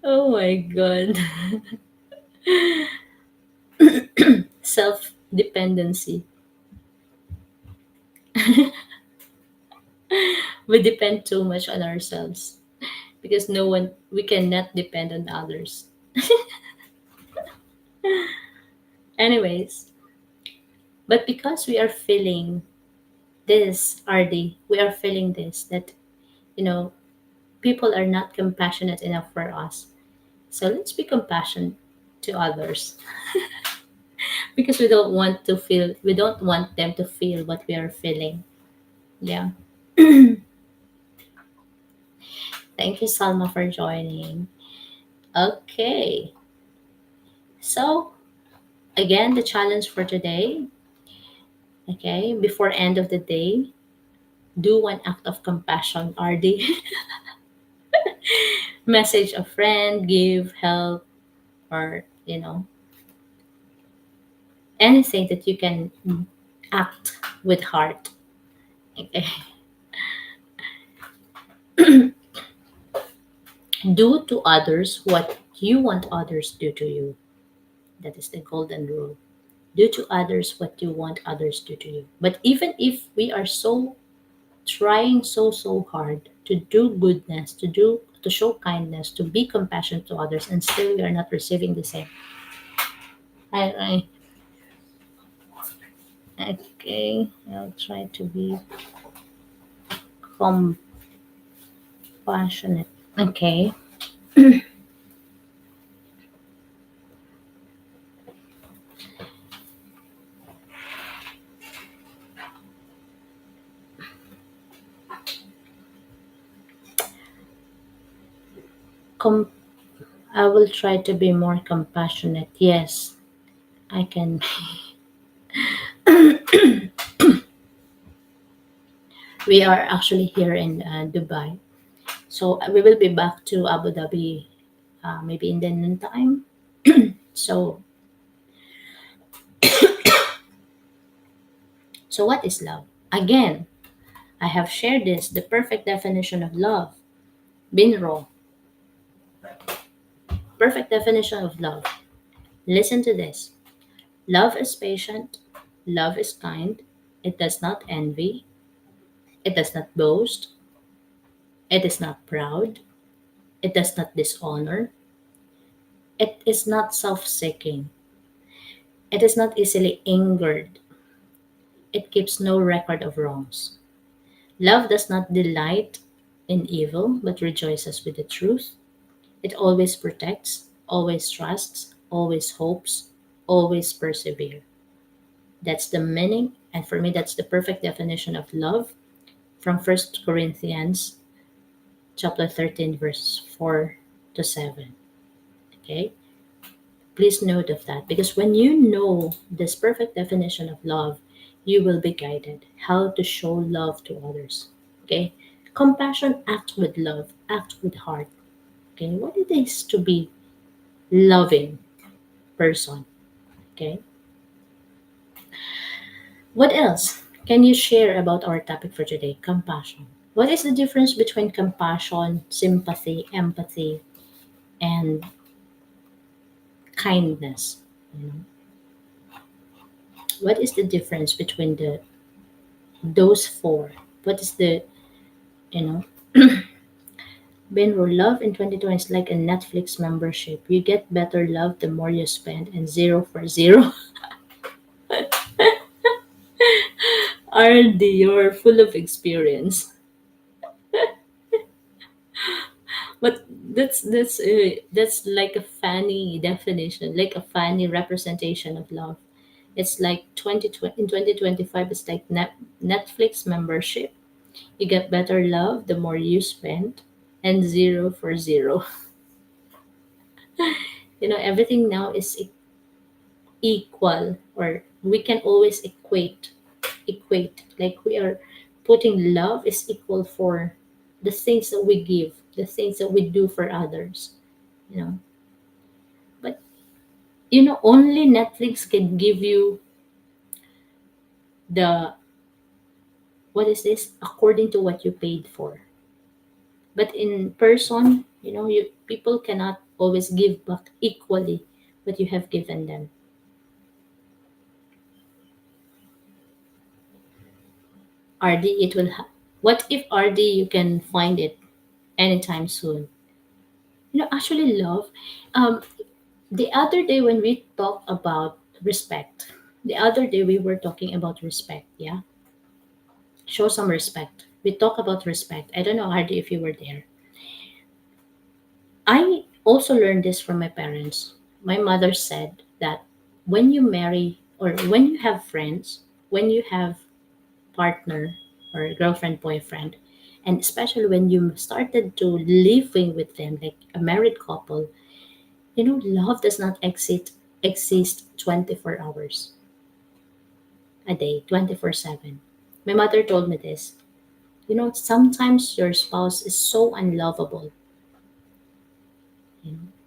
Oh my god. Self dependency. We depend too much on ourselves because we cannot depend on others. Anyways, but because we are feeling this, RD, we are feeling this, that, you know, people are not compassionate enough for us. So let's be compassionate to others because we don't want them to feel what we are feeling. Yeah. Thank you, Salma, for joining. Okay. So again, the challenge for today, okay, before end of the day, do one act of compassion, RD. Message a friend, give help, or anything that you can act with heart. Okay. Do to others what you want others to do to you. That is the golden rule. Do to others what you want others to do to you. But even if we are so trying so hard to do goodness, to show kindness, to be compassionate to others, and still we are not receiving the same. I Okay, I'll try to be compassionate. Okay, Com- I will try to be more compassionate. Yes, I can. We are actually here in Dubai, so we will be back to Abu Dhabi maybe in the noontime. So, so what is love? Again, I have shared this. The perfect definition of love. Binro. Perfect definition of love. Listen to this. Love is patient. Love is kind. It does not envy. It does not boast. It is not proud. It does not dishonor. It is not self seeking. It is not easily angered. It keeps no record of wrongs. Love does not delight in evil, but rejoices with the truth. It always protects, always trusts, always hopes, always perseveres. That's the meaning, and for me, that's the perfect definition of love from First Corinthians chapter 13, verse 4 to 7. Okay? Please note of that because when you know this perfect definition of love, you will be guided how to show love to others. Okay? Compassion acts with love, act with heart. Okay? What it is to be loving person. Okay? What else can you share about our topic for today? Compassion. What is the difference between compassion, sympathy, empathy, and kindness? You know, what is the difference between those four? What is the you know Benro love in 2020 is like a Netflix membership. You get better love the more you spend, and zero for zero. RD, you're full of experience. But that's like a funny definition, like a funny representation of love. It's like 2020 in 2025. It's like Netflix membership. You get better love the more you spend, and zero for zero. Everything now is equal, or we can always equate. Like we are putting love is equal for the things that we give, the things that we do for others. You know, but only Netflix can give you the what is this according to what you paid for. But in person, you people cannot always give back equally what you have given them. RD, what if RD you can find it anytime soon? Actually, love. Um, the other day when we talked about respect, the other day we were talking about respect. Yeah, show some respect. We talk about respect. I don't know, RD, if you were there. I also learned this from my parents. My mother said that when you marry or when you have friends, when you have partner or girlfriend, boyfriend, and especially when you started to living with them like a married couple, love does not exist 24 hours a day, 24/7. My mother told me this. Sometimes your spouse is so unlovable.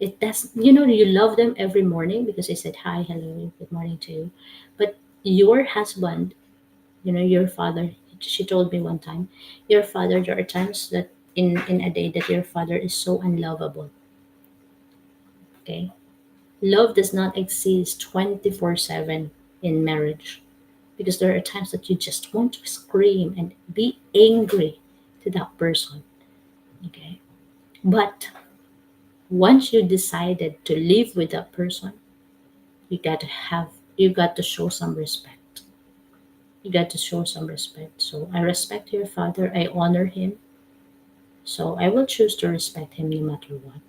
It does. You love them every morning because they said hi, hello, good morning to you. But your husband, your father, she told me one time, your father, there are times that in a day that your father is so unlovable. Okay, love does not exist 24/7 in marriage because there are times that you just want to scream and be angry to that person. Okay, but once you decided to live with that person, you got to show some respect. You got to show some respect. So I respect your father, I honor him, so I will choose to respect him no matter what.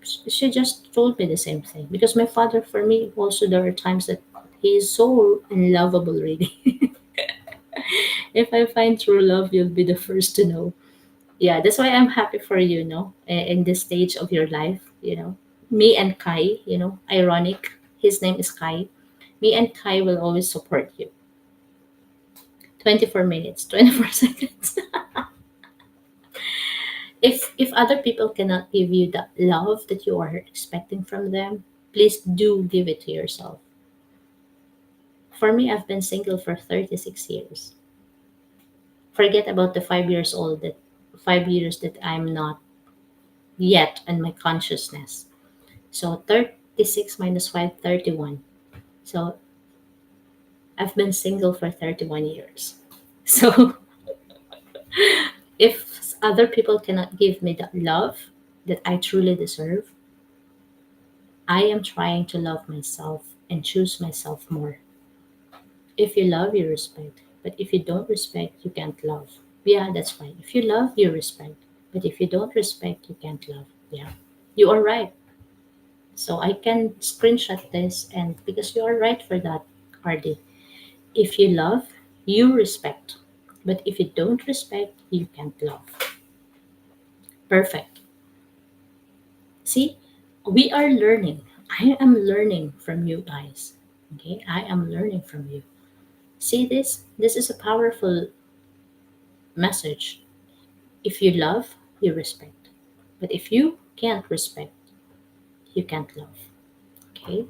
She just told me the same thing because my father, for me, also there are times that he is so unlovable, really. If I find true love, you'll be the first to know. Yeah, that's why I'm happy for you, no, in this stage of your life, me and Kai, ironic, his name is Kai. Me and Kai will always support you. 24 minutes, 24 seconds. If other people cannot give you the love that you are expecting from them, please do give it to yourself. For me, I've been single for 36 years. Forget about the 5 years old, that 5 years that I'm not yet in my consciousness. So 36 minus 5, 31. So I've been single for 31 years. So if other people cannot give me the love that I truly deserve, I am trying to love myself and choose myself more. If you love, you respect. But if you don't respect, you can't love. Yeah, that's fine. If you love, you respect. But if you don't respect, you can't love. Yeah, you are right. So I can screenshot this, and because you are right for that, RD. If you love, you respect. But if you don't respect, you can't love. Perfect. See, we are learning. I am learning from you guys. Okay, I am learning from you. See this? This is a powerful message. If you love, you respect. But if you can't respect, you can't love. Okay?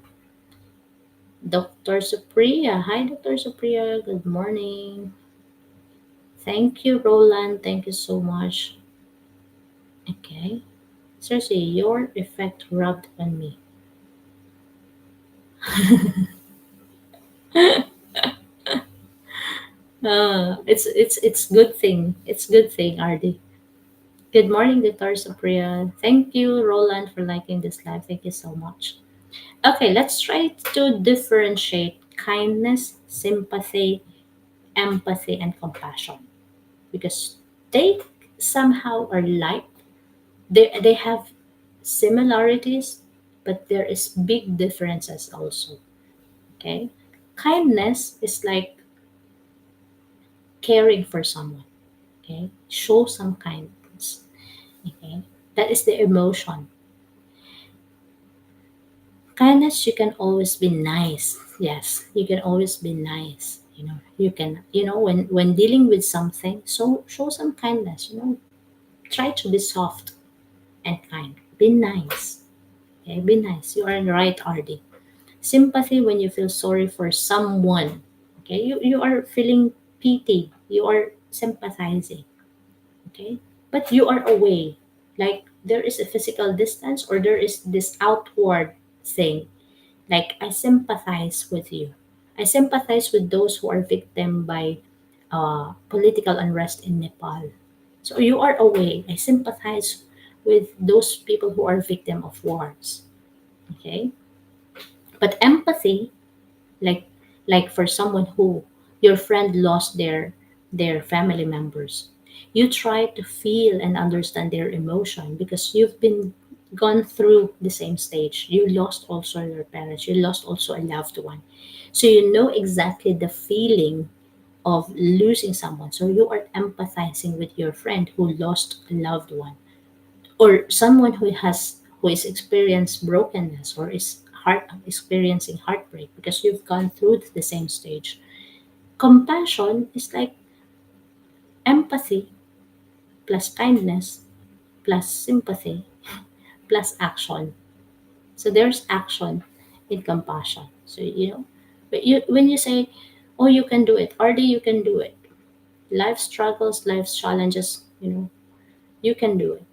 Dr. Supriya. Hi, Dr. Supriya. Good morning. Thank you, Roland. Thank you so much. Okay. Seriously, your effect rubbed on me. It's good thing. It's good thing, RD. Good morning, Dr. Supriya. Thank you, Roland, for liking this live. Thank you so much. Okay, let's try to differentiate kindness, sympathy, empathy, and compassion because they somehow are like they have similarities, but there is big differences also. Okay, kindness is like caring for someone. Okay, show some kindness. Okay, that is the emotion. Kindness, you can always be nice. Yes, you can always be nice. You can, when dealing with something, so show some kindness. Try to be soft and kind. Be nice. Okay, be nice. You are right, RD. Sympathy, when you feel sorry for someone. Okay, you are feeling pity. You are sympathizing. Okay, but you are away. Like there is a physical distance, or there is this outward thing. Like I sympathize with you. I sympathize with those who are victim by political unrest in Nepal. So you are away. I sympathize with those people who are victim of wars. Okay, but empathy, like for someone who your friend lost their family members, you try to feel and understand their emotion because you've been gone through the same stage. You lost also your parents, you lost also a loved one, so you know exactly the feeling of losing someone. So you are empathizing with your friend who lost a loved one, or someone who is experienced brokenness, or is experiencing heartbreak because you've gone through the same stage. Compassion is like empathy plus kindness plus sympathy plus action. So there's action in compassion. So but when you say, "Oh, you can do it," RD, you can do it. Life struggles, life's challenges, you can do it.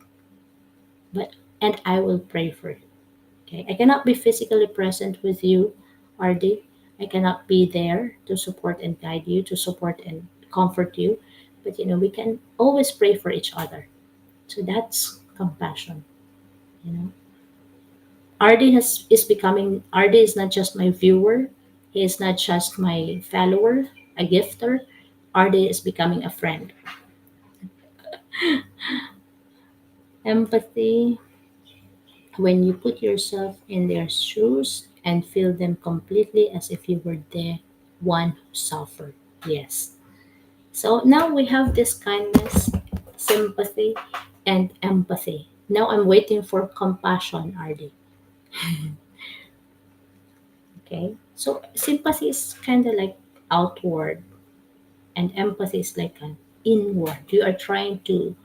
But and I will pray for you. Okay, I cannot be physically present with you, RD. I cannot be there to support and guide you, to support and comfort you. But we can always pray for each other. So that's compassion. You know, RD is not just my viewer. He is not just my follower. a gifter, RD is becoming a friend. Empathy, when you put yourself in their shoes and feel them completely as if you were the one who suffered. Yes. So now we have this kindness, sympathy, and empathy. Now I'm waiting for compassion, RD. Okay. So sympathy is kind of like outward, and empathy is like an inward. You are trying to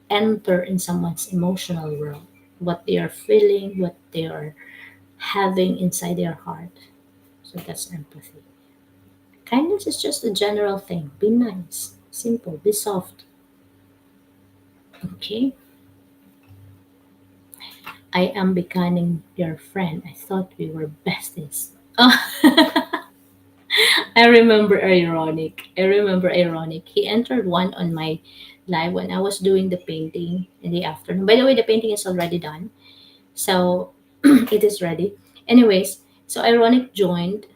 enter in someone's emotional world, what they are feeling, what they are having inside their heart. So that's empathy. Kindness is just a general thing. Be nice, simple, be soft. Okay. I am becoming your friend. I thought we were besties. Oh, I remember ironic. I remember ironic. He entered one on my live when I was doing the painting in the afternoon. By the way, the painting is already done. So it is ready. Anyways, so ironic joined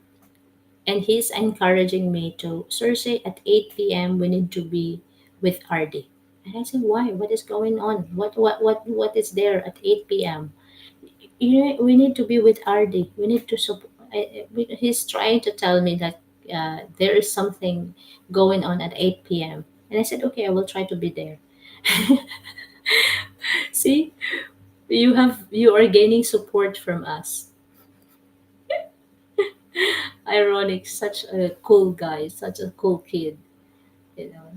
and he's encouraging me to Thursday at 8 p.m. we need to be with RD. And I said, why? What is going on? What is there at 8 p.m.? We need to be with RD. We need to support. He's trying to tell me that there is something going on at 8 p.m. And I said, okay, I will try to be there. See, you are gaining support from us. Ironic, such a cool guy, such a cool kid, you know.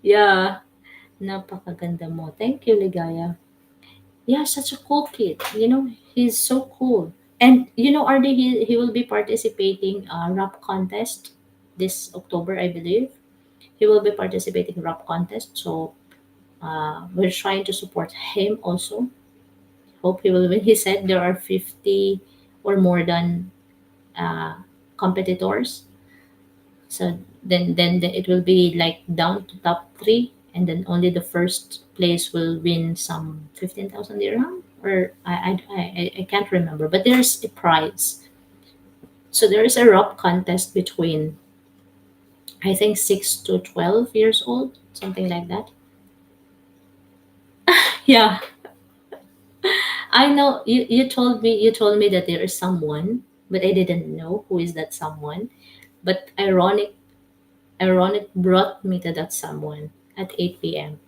Yeah, napakaganda mo. Thank you, Ligaya. Yeah, such a cool kid. He's so cool. And RD, he will be participating rap contest this October, I believe. He will be participating rap contest. So we're trying to support him also. Hope he will win. He said there are 50 or more than uh, competitors. So then it will be like down to top three, and then only the first place will win some 15,000 dirham, or I can't remember, but there's a prize. So there is a rap contest between I think 6 to 12 years old, something like that. Yeah, I know you told me that there is someone, but I didn't know who is that someone. But ironic brought me to that someone at 8 p.m.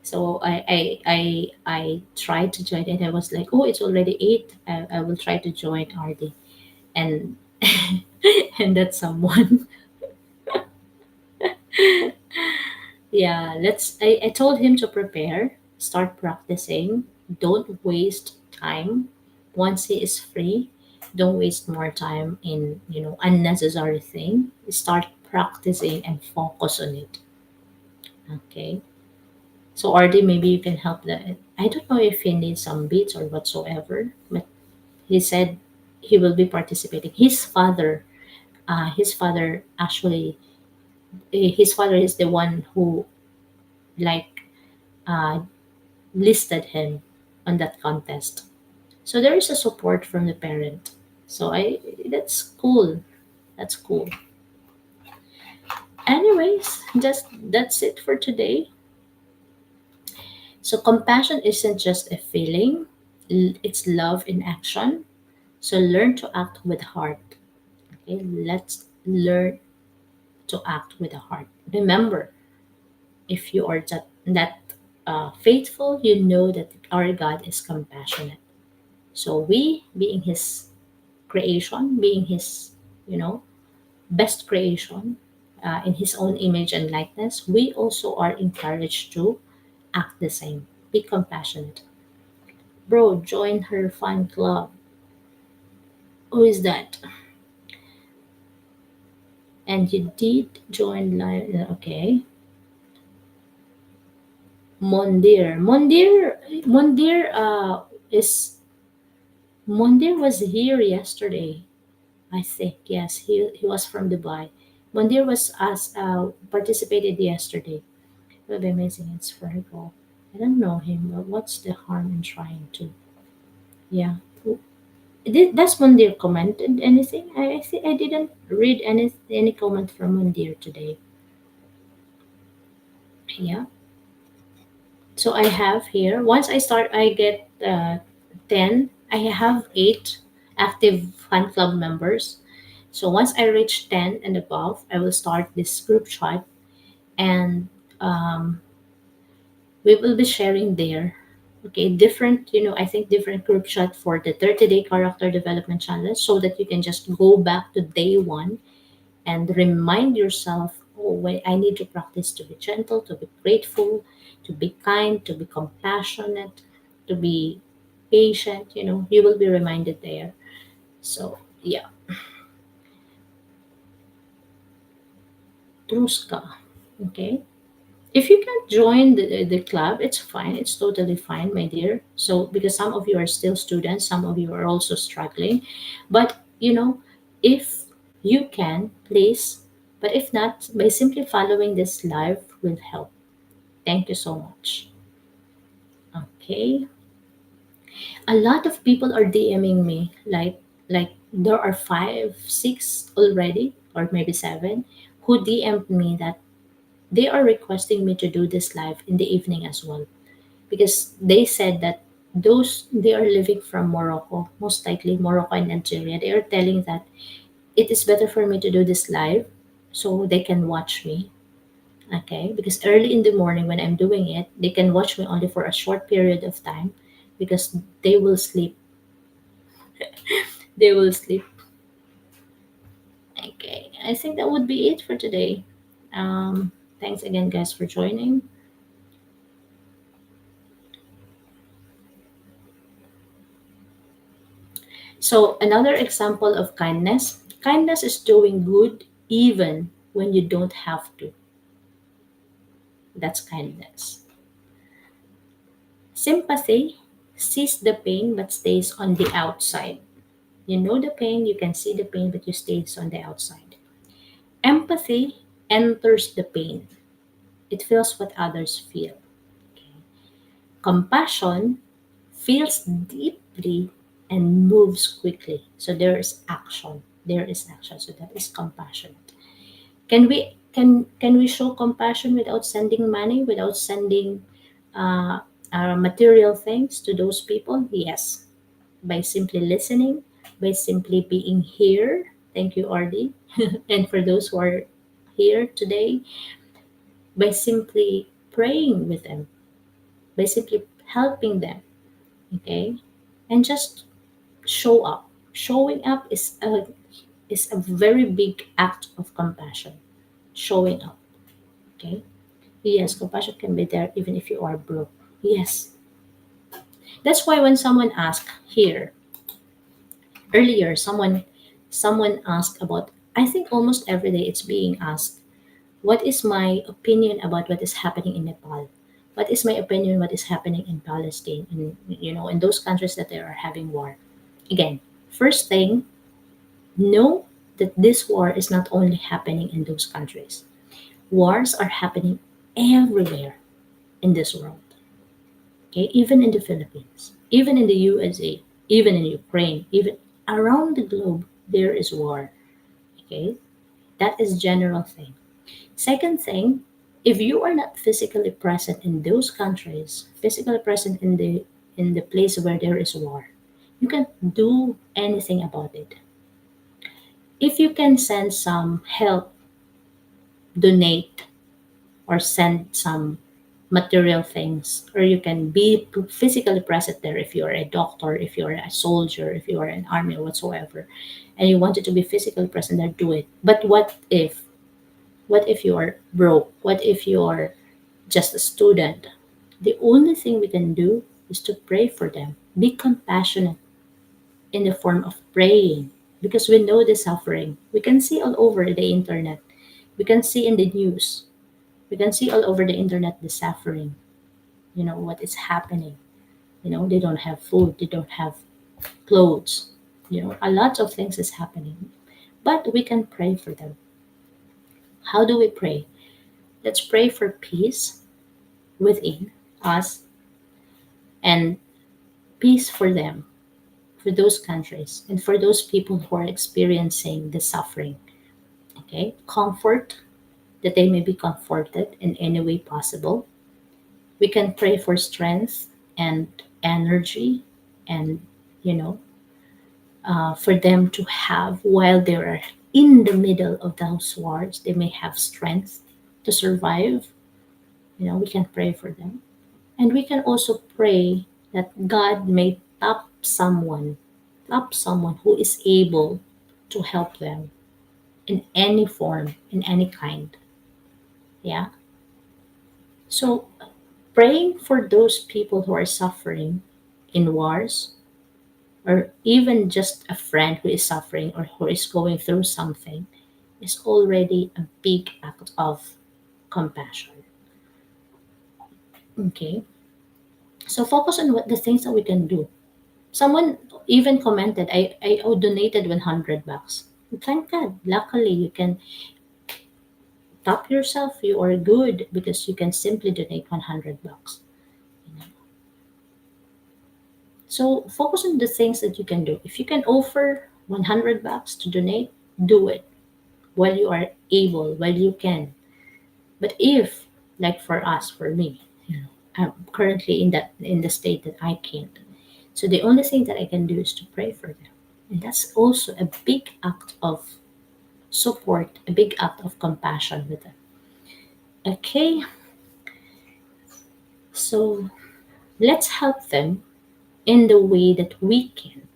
So I tried to join and I was like, oh, it's already 8. I will try to join RD. And and that's someone. Yeah, I told him to prepare, start practicing. Don't waste time. Once he is free, don't waste more time in, unnecessary thing. Start practicing and focus on it. Okay. So RD, maybe you can help that. I don't know if he needs some beats or whatsoever, but he said he will be participating. His father actually, his father is the one who like uh, listed him on that contest. So there is a support from the parent. So that's cool. That's cool. Anyways, just that's it for today. So compassion isn't just a feeling; it's love in action. So learn to act with heart. Okay, let's learn to act with the heart. Remember, if you are that faithful, you know that our God is compassionate. So we, being His creation, being His, you know, best creation, in His own image and likeness, we also are encouraged to act the same. Be compassionate. Bro, join her fan club. Who is that? And you did join live. Okay. Is Mondir was here yesterday. I think yes, he was from Dubai. Mondir was as participated yesterday. It will be amazing. It's Virgo. I don't know him, but what's the harm in trying to? Yeah. Did does Mundir commented anything? I think I didn't read any comment from Mundir today. Yeah. So I have here. Once I start, I get 10. I have 8 active fan club members. So once I reach 10 and above, I will start this group chat, and um, we will be sharing there. Okay, different, I think different group chat for the 30-day character development challenge, so that you can just go back to day one and remind yourself, oh, wait, I need to practice to be gentle, to be grateful, to be kind, to be compassionate, to be patient. You will be reminded there. So, yeah, Truska. Okay. If you can't join the club, it's fine. It's totally fine, my dear. So, because some of you are still students, some of you are also struggling. But, if you can, please. But if not, by simply following this live will help. Thank you so much. Okay. A lot of people are DMing me, like there are 5, 6 already, or maybe 7, who DM'd me that they are requesting me to do this live in the evening as well, because they said that those they are living from Morocco, most likely Morocco and Nigeria. They are telling that it is better for me to do this live so they can watch me. Okay, because early in the morning when I'm doing it, they can watch me only for a short period of time, because they will sleep. They will sleep. Okay, I think that would be it for today. Thanks again, guys, for joining. So, another example of kindness, kindness is doing good even when you don't have to. That's kindness. Sympathy sees the pain but stays on the outside. You know the pain, you can see the pain, but you stays on the outside. Empathy enters the pain. It feels what others feel. Compassion feels deeply and moves quickly. So there is action. There is action. So that is compassion. Can we show compassion without sending money, without sending uh, material things to those people? Yes, by simply listening, by simply being here. Thank you, RD, and for those who are here today, by simply praying with them, by simply helping them. Okay, and just show up. Showing up is a very big act of compassion. Showing up. Okay. Yes, compassion can be there even if you are broke. Yes. That's why when someone asked here earlier, someone asked about, I think almost every day it's being asked, what is my opinion about what is happening in Nepal? What is my opinion what is happening in Palestine, in those countries that they are having war? Again, first thing, know that this war is not only happening in those countries. Wars are happening everywhere in this world. Okay, even in the Philippines, even in the USA, even in Ukraine, even around the globe, there is war. Okay, that is general thing. Second thing, if you are not physically present in those countries, physically present in the place where there is war, you can't do anything about it. If you can send some help, donate, or send some material things, or you can be physically present there if you're a doctor, if you're a soldier, if you are an army or whatsoever, and you wanted to be physically present there, do it. But what if you are broke? What if you are just a student? The only thing we can do is to pray for them. Be compassionate in the form of praying, because we know the suffering. We can see all over the internet. We can see in the news. We can see all over the internet the suffering. What is happening. They don't have food. They don't have clothes. A lot of things is happening. But we can pray for them. How do we pray? Let's pray for peace within us, and peace for them, for those countries and for those people who are experiencing the suffering. Okay, comfort, that they may be comforted in any way possible. We can pray for strength and energy, and you know, for them to have while they are in the middle of those wars, they may have strength to survive. You know, we can pray for them. And we can also pray that God may tap someone who is able to help them in any form, in any kind. Yeah. So praying for those people who are suffering in wars, or even just a friend who is suffering or who is going through something, is already a big act of compassion. Okay. So focus on what the things that we can do. Someone even commented, I donated 100 bucks. Thank God. Luckily, you can top yourself. You are good because you can simply donate 100 bucks. So focus on the things that you can do. If you can offer 100 bucks to donate, do it while you are able, while you can. But if, like for us, for me, you know, I'm currently in the state that I can't. So the only thing that I can do is to pray for them. And that's also a big act of support, a big act of compassion with them. Okay, so let's help them in the way that we can,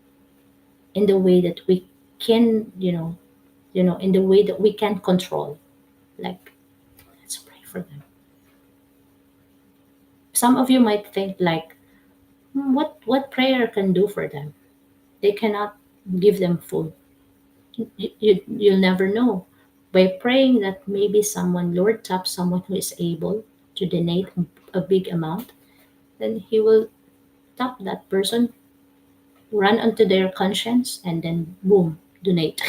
in the way that we can, in the way that we can control. Like, let's pray for them. Some of you might think like, what prayer can do for them? They cannot give them food. You'll never know. By praying that maybe someone, Lord, tap someone who is able to donate a big amount, then He will tap that person, run onto their conscience, and then boom, donate.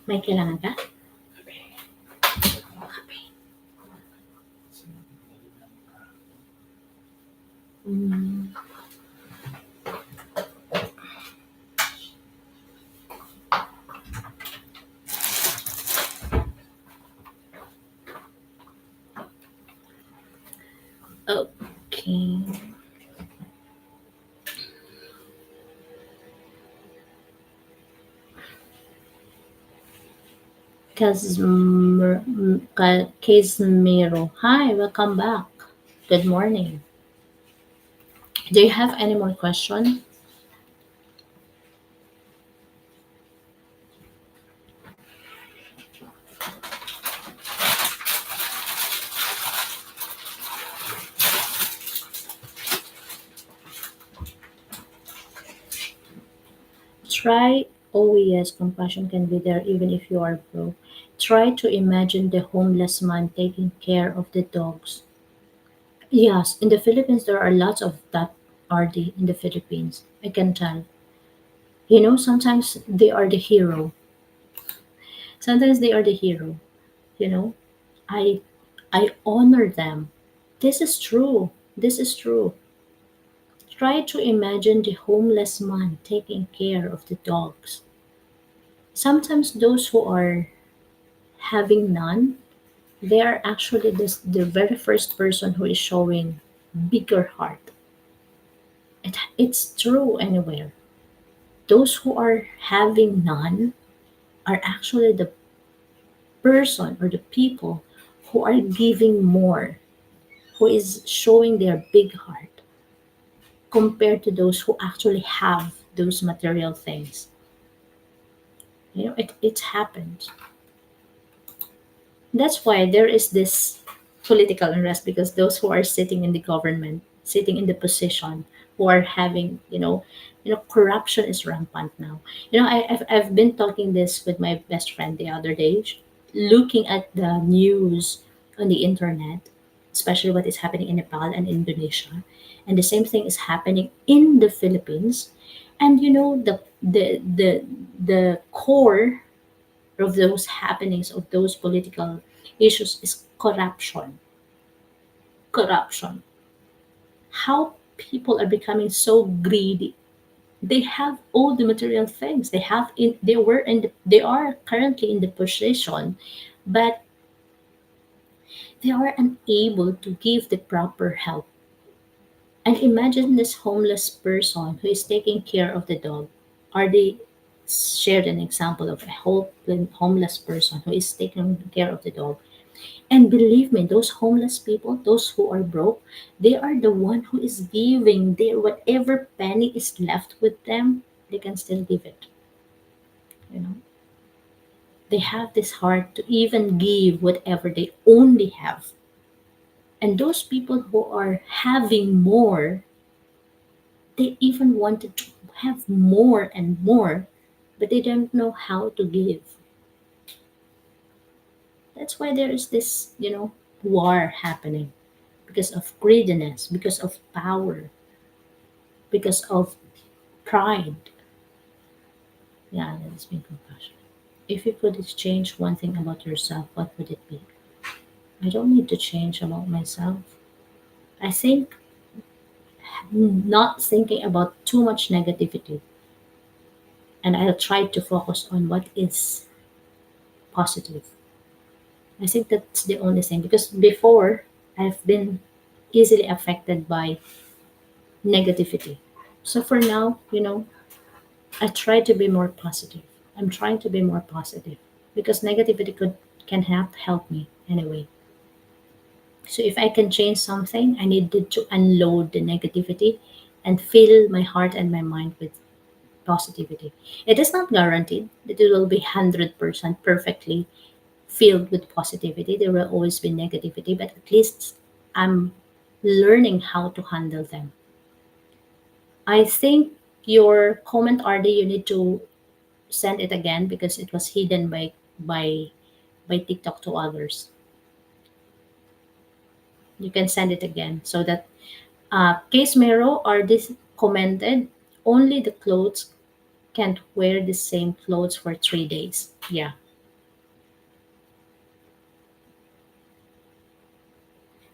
May kailangan ka? Mm, okay. Casimiro. Hi, welcome back. Good morning. Do you have any more question? Try, oh yes, compassion can be there even if you are broke. Try to imagine the homeless man taking care of the dogs. Yes, in the Philippines there are lots of that RD in the Philippines. I can tell. You know, sometimes they are the hero. Sometimes they are the hero. You know, I I honor them. This is true. This is true. Try to imagine the homeless man taking care of the dogs. Sometimes those who are having none, they are actually the very first person who is showing bigger heart. It's true anywhere. Those who are having none are actually the person or the people who are giving more, who is showing their big heart compared to those who actually have those material things. You know, it happens. That's why there is this political unrest, because those who are sitting in the government, sitting in the position, who are having, corruption is rampant now. I've been talking this with my best friend the other day, looking at the news on the internet, especially what is happening in Nepal and Indonesia, and the same thing is happening in the Philippines. And the core of those happenings, of those political issues, is corruption. Corruption. How people are becoming so greedy. They have all the material things. They are currently in the position, but they are unable to give the proper help. And imagine this homeless person who is taking care of the dog. Are they shared an example of a homeless person who is taking care of the dog? And believe me, those homeless people, those who are broke, they are the one who is giving their whatever penny is left with them, they can still give it. You know, they have this heart to even give whatever they only have. And those people who are having more, they even wanted to have more and more, but they don't know how to give. That's why there is this, war happening because of greediness, because of power, because of pride. Yeah, that is being compassionate. If you could exchange one thing about yourself, what would it be? I don't need to change about myself. I think not thinking about too much negativity, and I'll try to focus on what is positive. I think that's the only thing because before I've been easily affected by negativity. So for now, I try to be more positive. I'm trying to be more positive because negativity can help me anyway. So if I can change something, I needed to unload the negativity and fill my heart and my mind with positivity. It is not guaranteed that it will be 100% perfectly filled with positivity. There will always be negativity, but at least I'm learning how to handle them. I think your comment, RD, you need to send it again because it was hidden by TikTok to others. You can send it again so that Case Mero or this commented only the clothes can't wear the same clothes for 3 days. Yeah.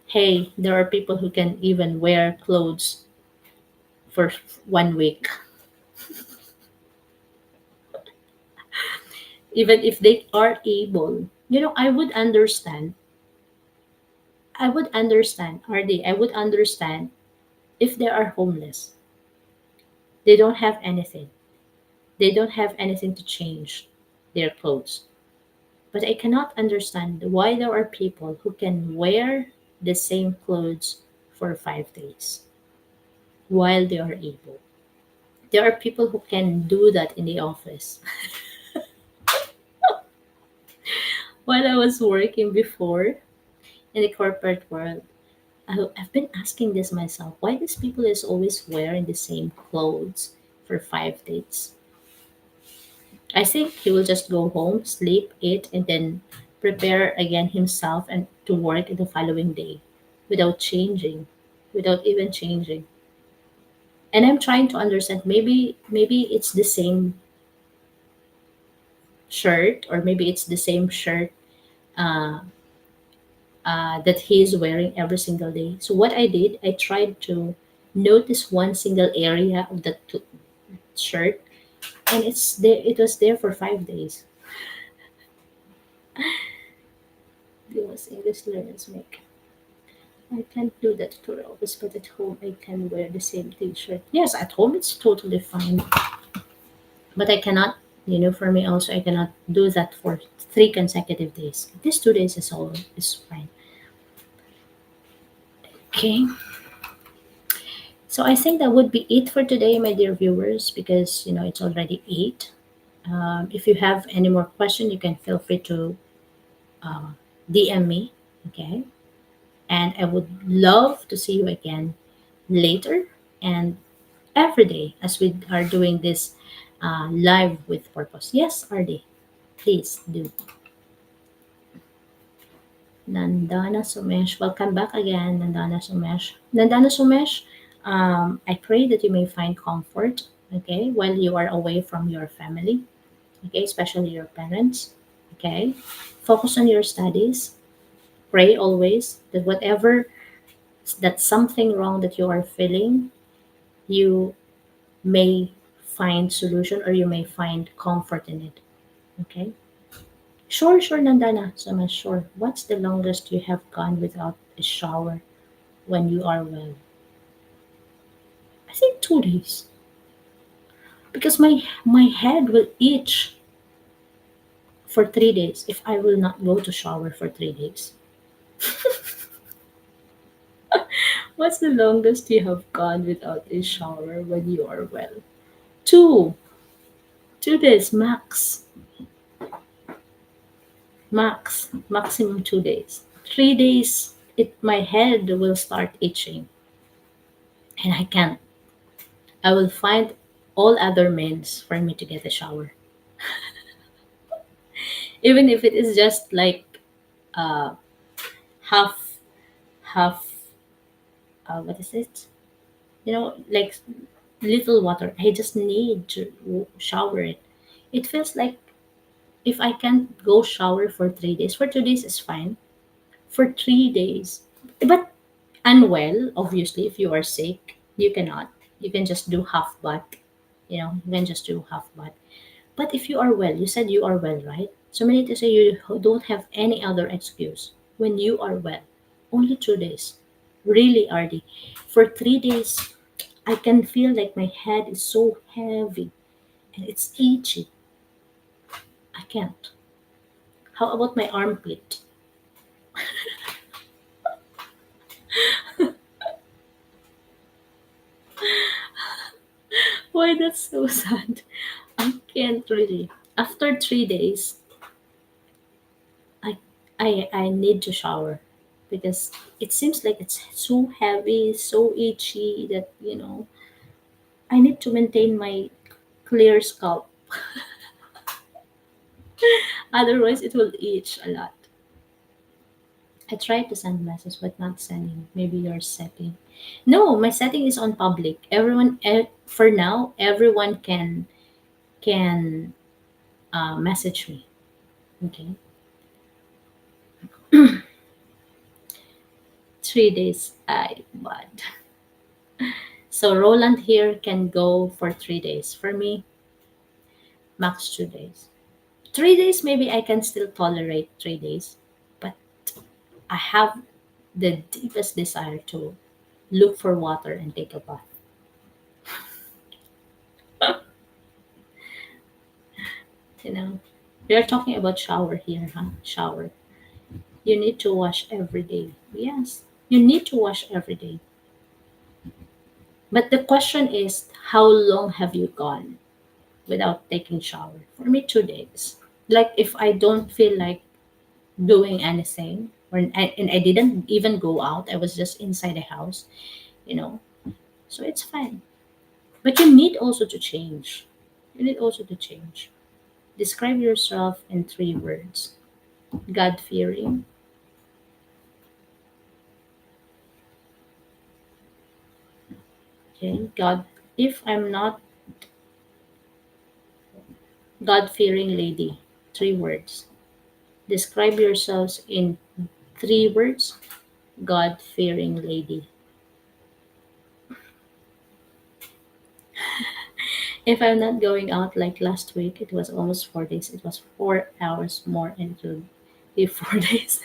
Hey, there are people who can even wear clothes for 1 week, even if they are able. I would understand. I would understand, RD. I would understand if they are homeless. They don't have anything. They don't have anything to change their clothes. But I cannot understand why there are people who can wear the same clothes for 5 days while they are able. There are people who can do that in the office. While I was working before in the corporate world, I've been asking this myself, why these people is always wearing the same clothes for 5 days? I think he will just go home, sleep, eat, and then prepare again himself and to work the following day without changing, without even changing. And I'm trying to understand maybe it's the same shirt or maybe it's the same shirt uh, that he's wearing every single day. So what I did, I tried to notice one single area of that shirt, and it's there. It was there for 5 days. It was English learners make. I can't do that to the office, but at home I can wear the same t-shirt. Yes, at home it's totally fine, but I cannot. For me also, I cannot do that for 3 consecutive days. These 2 days is fine. Okay, so I think that would be it for today, my dear viewers, because it's already 8. If you have any more question, you can feel free to DM me. Okay, and I would love to see you again later and every day as we are doing this live with purpose. Yes, RD, please do. Nandana Sumesh, welcome back again, Nandana Sumesh. Nandana Sumesh, I pray that you may find comfort, okay, while you are away from your family, okay, especially your parents. Okay? Focus on your studies. Pray always that whatever that's something wrong that you are feeling, you may find solution or you may find comfort in it. Okay? Sure, sure, Nandana. So much sure. What's the longest you have gone without a shower when you are well? I think 2 days. Because my head will itch for 3 days if I will not go to shower for 3 days. What's the longest you have gone without a shower when you are well? Two. 2 days max. Max. Maximum 2 days. 3 days it my head will start itching and I can't. I will find all other means for me to get a shower. Even if it is just like uh half half what is it? Like little water. I just need to shower it. It feels like if I can't go shower for 3 days, for 2 days is fine. For 3 days, but unwell, obviously, if you are sick, you cannot. You can just do half bath. You can just do half bath. But if you are well, you said you are well, right? So many to say you don't have any other excuse when you are well. Only 2 days. Really, RD. For 3 days, I can feel like my head is so heavy and it's itchy. I can't. How about my armpit? Why that's so sad? I can't really. After 3 days, I I need to shower because it seems like it's so heavy, so itchy that I need to maintain my clear scalp. Otherwise, it will itch a lot. I tried to send messages, but not sending. Maybe your setting. No, my setting is on public. Everyone, for now, everyone can message me. Okay, 3 days. I bad. So Roland here can go for 3 days. For me, max 2 days. 3 days, maybe I can still tolerate 3 days, but I have the deepest desire to look for water and take a bath. You know, we are talking about shower here, huh? Shower. You need to wash every day. Yes, you need to wash every day. But the question is, how long have you gone without taking shower? For me, 2 days. Like if I don't feel like doing anything, and I didn't even go out, I was just inside the house, you know. So it's fine. But you need also to change. You need also to change. Describe yourself in 3 words. God fearing. Okay. God, if I'm not God fearing lady, 3 words. Describe yourselves in 3 words. God fearing lady. If I'm not going out like last week, it was almost 4 days. It was 4 hours more and it will be 4 days.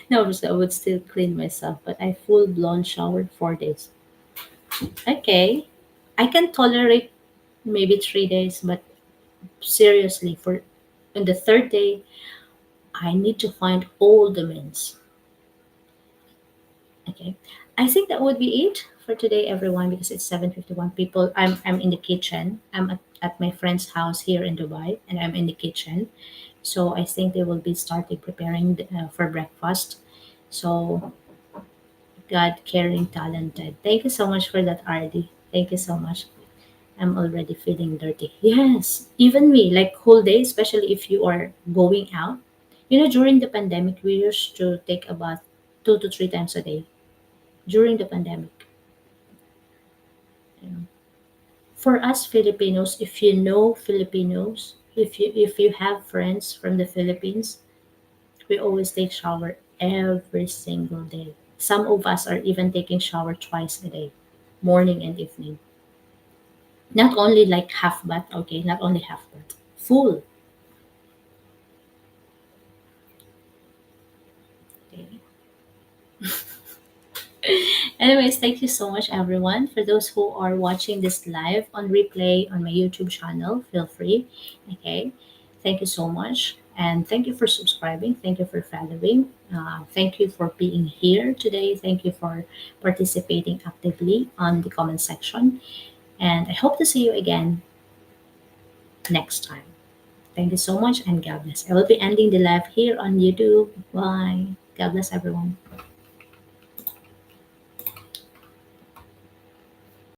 No, obviously I would still clean myself, but I full blown showered 4 days. Okay. I can tolerate maybe 3 days, but seriously, for on the third day, I need to find all the means. Okay. I think that would be it for today, everyone, because it's 7:51. People, I'm in the kitchen. I'm at my friend's house here in Dubai, and I'm in the kitchen. So I think they will be starting preparing for breakfast. So God, caring, talented. Thank you so much for that, RD. Thank you so much. I'm already feeling dirty. Yes, even me, like whole day, especially if you are going out. During the pandemic, we used to take a bath 2 to 3 times a day. During the pandemic, you know. For us Filipinos, if you know Filipinos, If you have friends from the Philippines, we always take shower every single day. Some of us are even taking shower twice a day, morning and evening. Not only like half bath, okay, not only half bath, full. Okay. Anyways, thank you so much, everyone. For those who are watching this live on replay on my YouTube channel, feel free. Okay. Thank you so much. And thank you for subscribing. Thank you for following. Thank you for being here today. Thank you for participating actively on the comment section. And I hope to see you again next time. Thank you so much and God bless. I will be ending the live here on YouTube. Bye. God bless everyone.